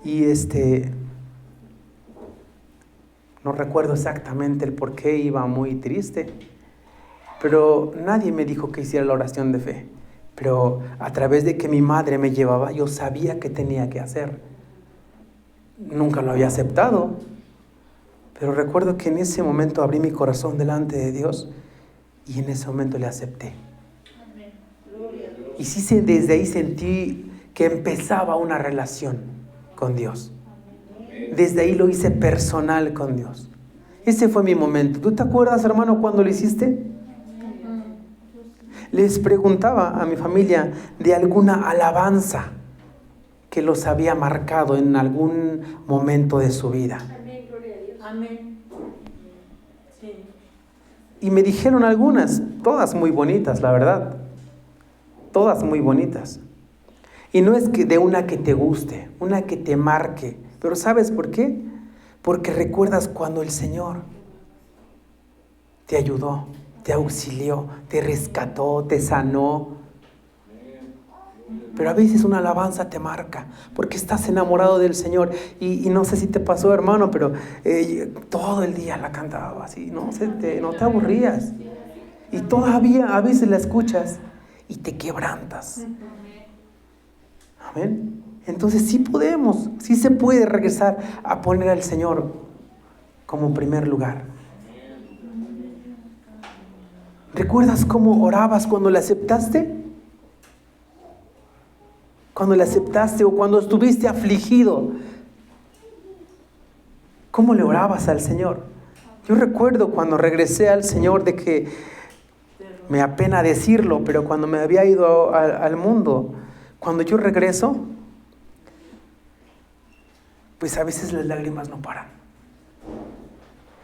y no recuerdo exactamente el por qué, iba muy triste, pero nadie me dijo que hiciera la oración de fe. Pero a través de que mi madre me llevaba, yo sabía que tenía que hacer. Nunca lo había aceptado, pero recuerdo que en ese momento abrí mi corazón delante de Dios y en ese momento le acepté. Y sí, desde ahí sentí que empezaba una relación con Dios. Desde ahí lo hice personal con Dios. Ese fue mi momento. ¿Tú te acuerdas, hermano, cuando lo hiciste? Les preguntaba a mi familia de alguna alabanza que los había marcado en algún momento de su vida. Amén, gloria a Dios. Amén. Sí. Y me dijeron algunas, todas muy bonitas, la verdad. Todas muy bonitas. Y no es que de una que te guste, una que te marque. Pero ¿sabes por qué? Porque recuerdas cuando el Señor te ayudó, te auxilió, te rescató, te sanó. Pero a veces una alabanza te marca, porque estás enamorado del Señor. Y no sé si te pasó, hermano, pero todo el día la cantaba así, no te aburrías. Y todavía a veces la escuchas y te quebrantas. Amén. Entonces sí podemos, sí se puede regresar a poner al Señor como primer lugar. ¿Recuerdas cómo orabas cuando le aceptaste? Cuando le aceptaste o cuando estuviste afligido, ¿cómo le orabas al Señor? Yo recuerdo cuando regresé al Señor de que me apena decirlo, pero cuando me había ido al mundo, cuando yo regreso, pues a veces las lágrimas no paran.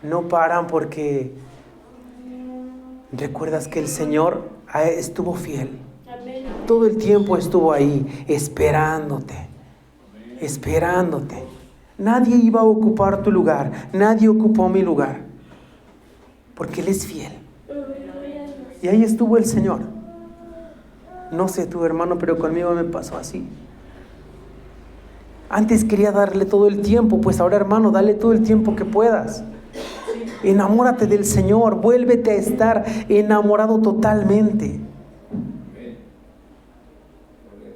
No paran porque recuerdas que el Señor estuvo fiel. Todo el tiempo estuvo ahí, esperándote. Nadie iba a ocupar tu lugar, nadie ocupó mi lugar, porque Él es fiel. Y ahí estuvo el Señor. No sé tú, hermano, pero conmigo me pasó así. Antes quería darle todo el tiempo, pues ahora, hermano, dale todo el tiempo que puedas. Enamórate del Señor, vuélvete a estar enamorado totalmente.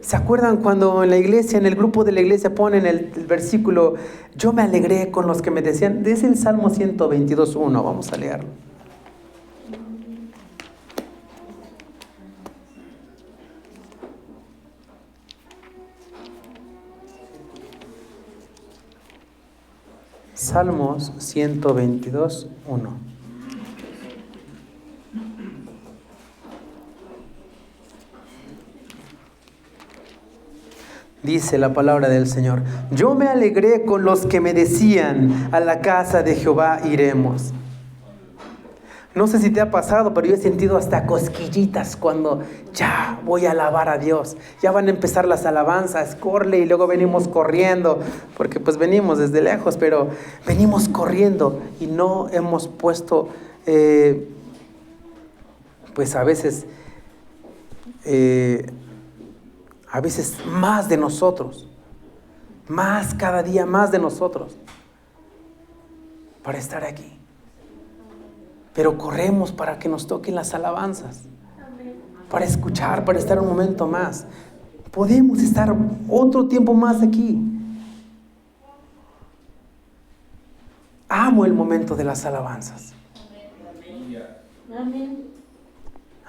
¿Se acuerdan cuando en la iglesia, en el grupo de la iglesia ponen el versículo, yo me alegré con los que me decían? Es el Salmo 122:1, vamos a leerlo. Salmos 122:1. Dice la palabra del Señor: yo me alegré con los que me decían, a la casa de Jehová iremos. No sé si te ha pasado, pero yo he sentido hasta cosquillitas cuando ya voy a alabar a Dios. Ya van a empezar las alabanzas, corre, y luego venimos corriendo, porque pues venimos desde lejos, pero venimos corriendo y no hemos puesto, pues a veces más de nosotros, más cada día más de nosotros, para estar aquí. Pero corremos para que nos toquen las alabanzas, para escuchar, para estar un momento más. Podemos estar otro tiempo más aquí. Amo el momento de las alabanzas. Amén.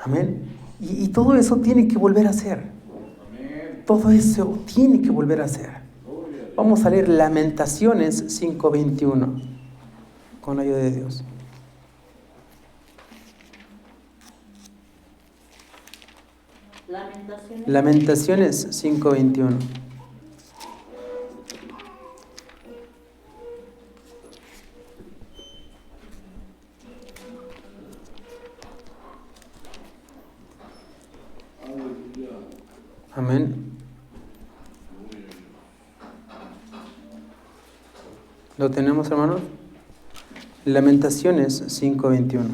Amén. Y todo eso tiene que volver a ser. Todo eso tiene que volver a ser. Vamos a leer Lamentaciones 5:21 con la ayuda de Dios. Lamentaciones 5:21. Amén. ¿Lo tenemos, hermanos? Lamentaciones 5:21.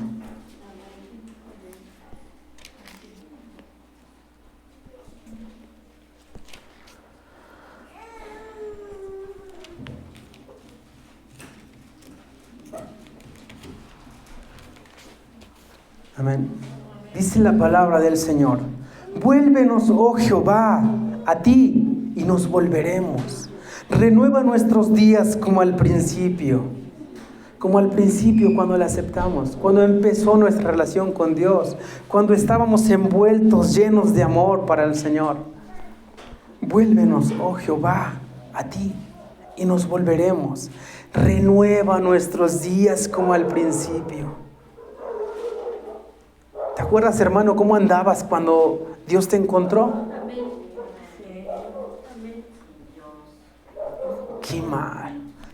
Amén. Dice la palabra del Señor: vuélvenos, oh Jehová, a ti, y nos volveremos. Renueva nuestros días como al principio cuando le aceptamos, cuando empezó nuestra relación con Dios, cuando estábamos envueltos, llenos de amor para el Señor. Vuélvenos, oh Jehová, a ti, y nos volveremos. Renueva nuestros días como al principio. ¿Te acuerdas, hermano, cómo andabas cuando Dios te encontró? Amén.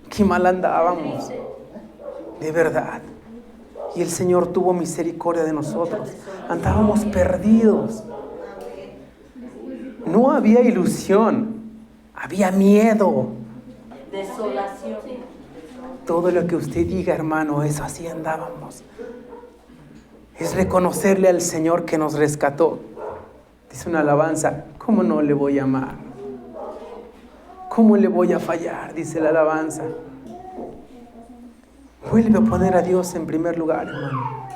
Qué mal andábamos, de verdad. Y el Señor tuvo misericordia de nosotros. Andábamos perdidos. No había ilusión, había miedo. Desolación. Todo lo que usted diga, hermano, es así andábamos. Es reconocerle al Señor que nos rescató. Dice una alabanza: ¿cómo no le voy a amar? ¿Cómo le voy a fallar? Dice la alabanza. Vuelve a poner a Dios en primer lugar, hermano.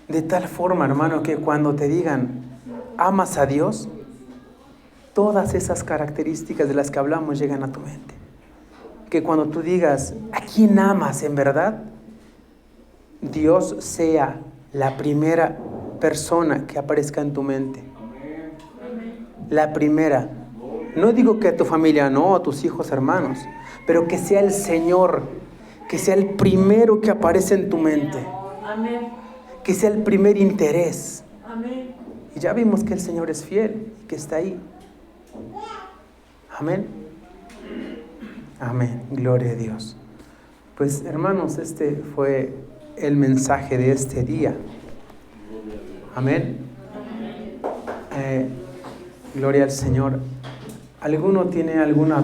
De tal forma, hermano, que cuando te digan ¿amas a Dios?, todas esas características de las que hablamos llegan a tu mente. Que cuando tú digas ¿a quién amas en verdad?, Dios sea la primera persona que aparezca en tu mente. La primera. No digo que a tu familia no, a tus hijos, hermanos, pero que sea el Señor, que sea el primero que aparece en tu mente. Amén. Que sea el primer interés. Amén. Y ya vimos que el Señor es fiel, que está ahí. Amén. Amén. Gloria a Dios. Pues, hermanos, este fue el mensaje de este día. Amén. Gloria al Señor. ¿Alguno tiene alguna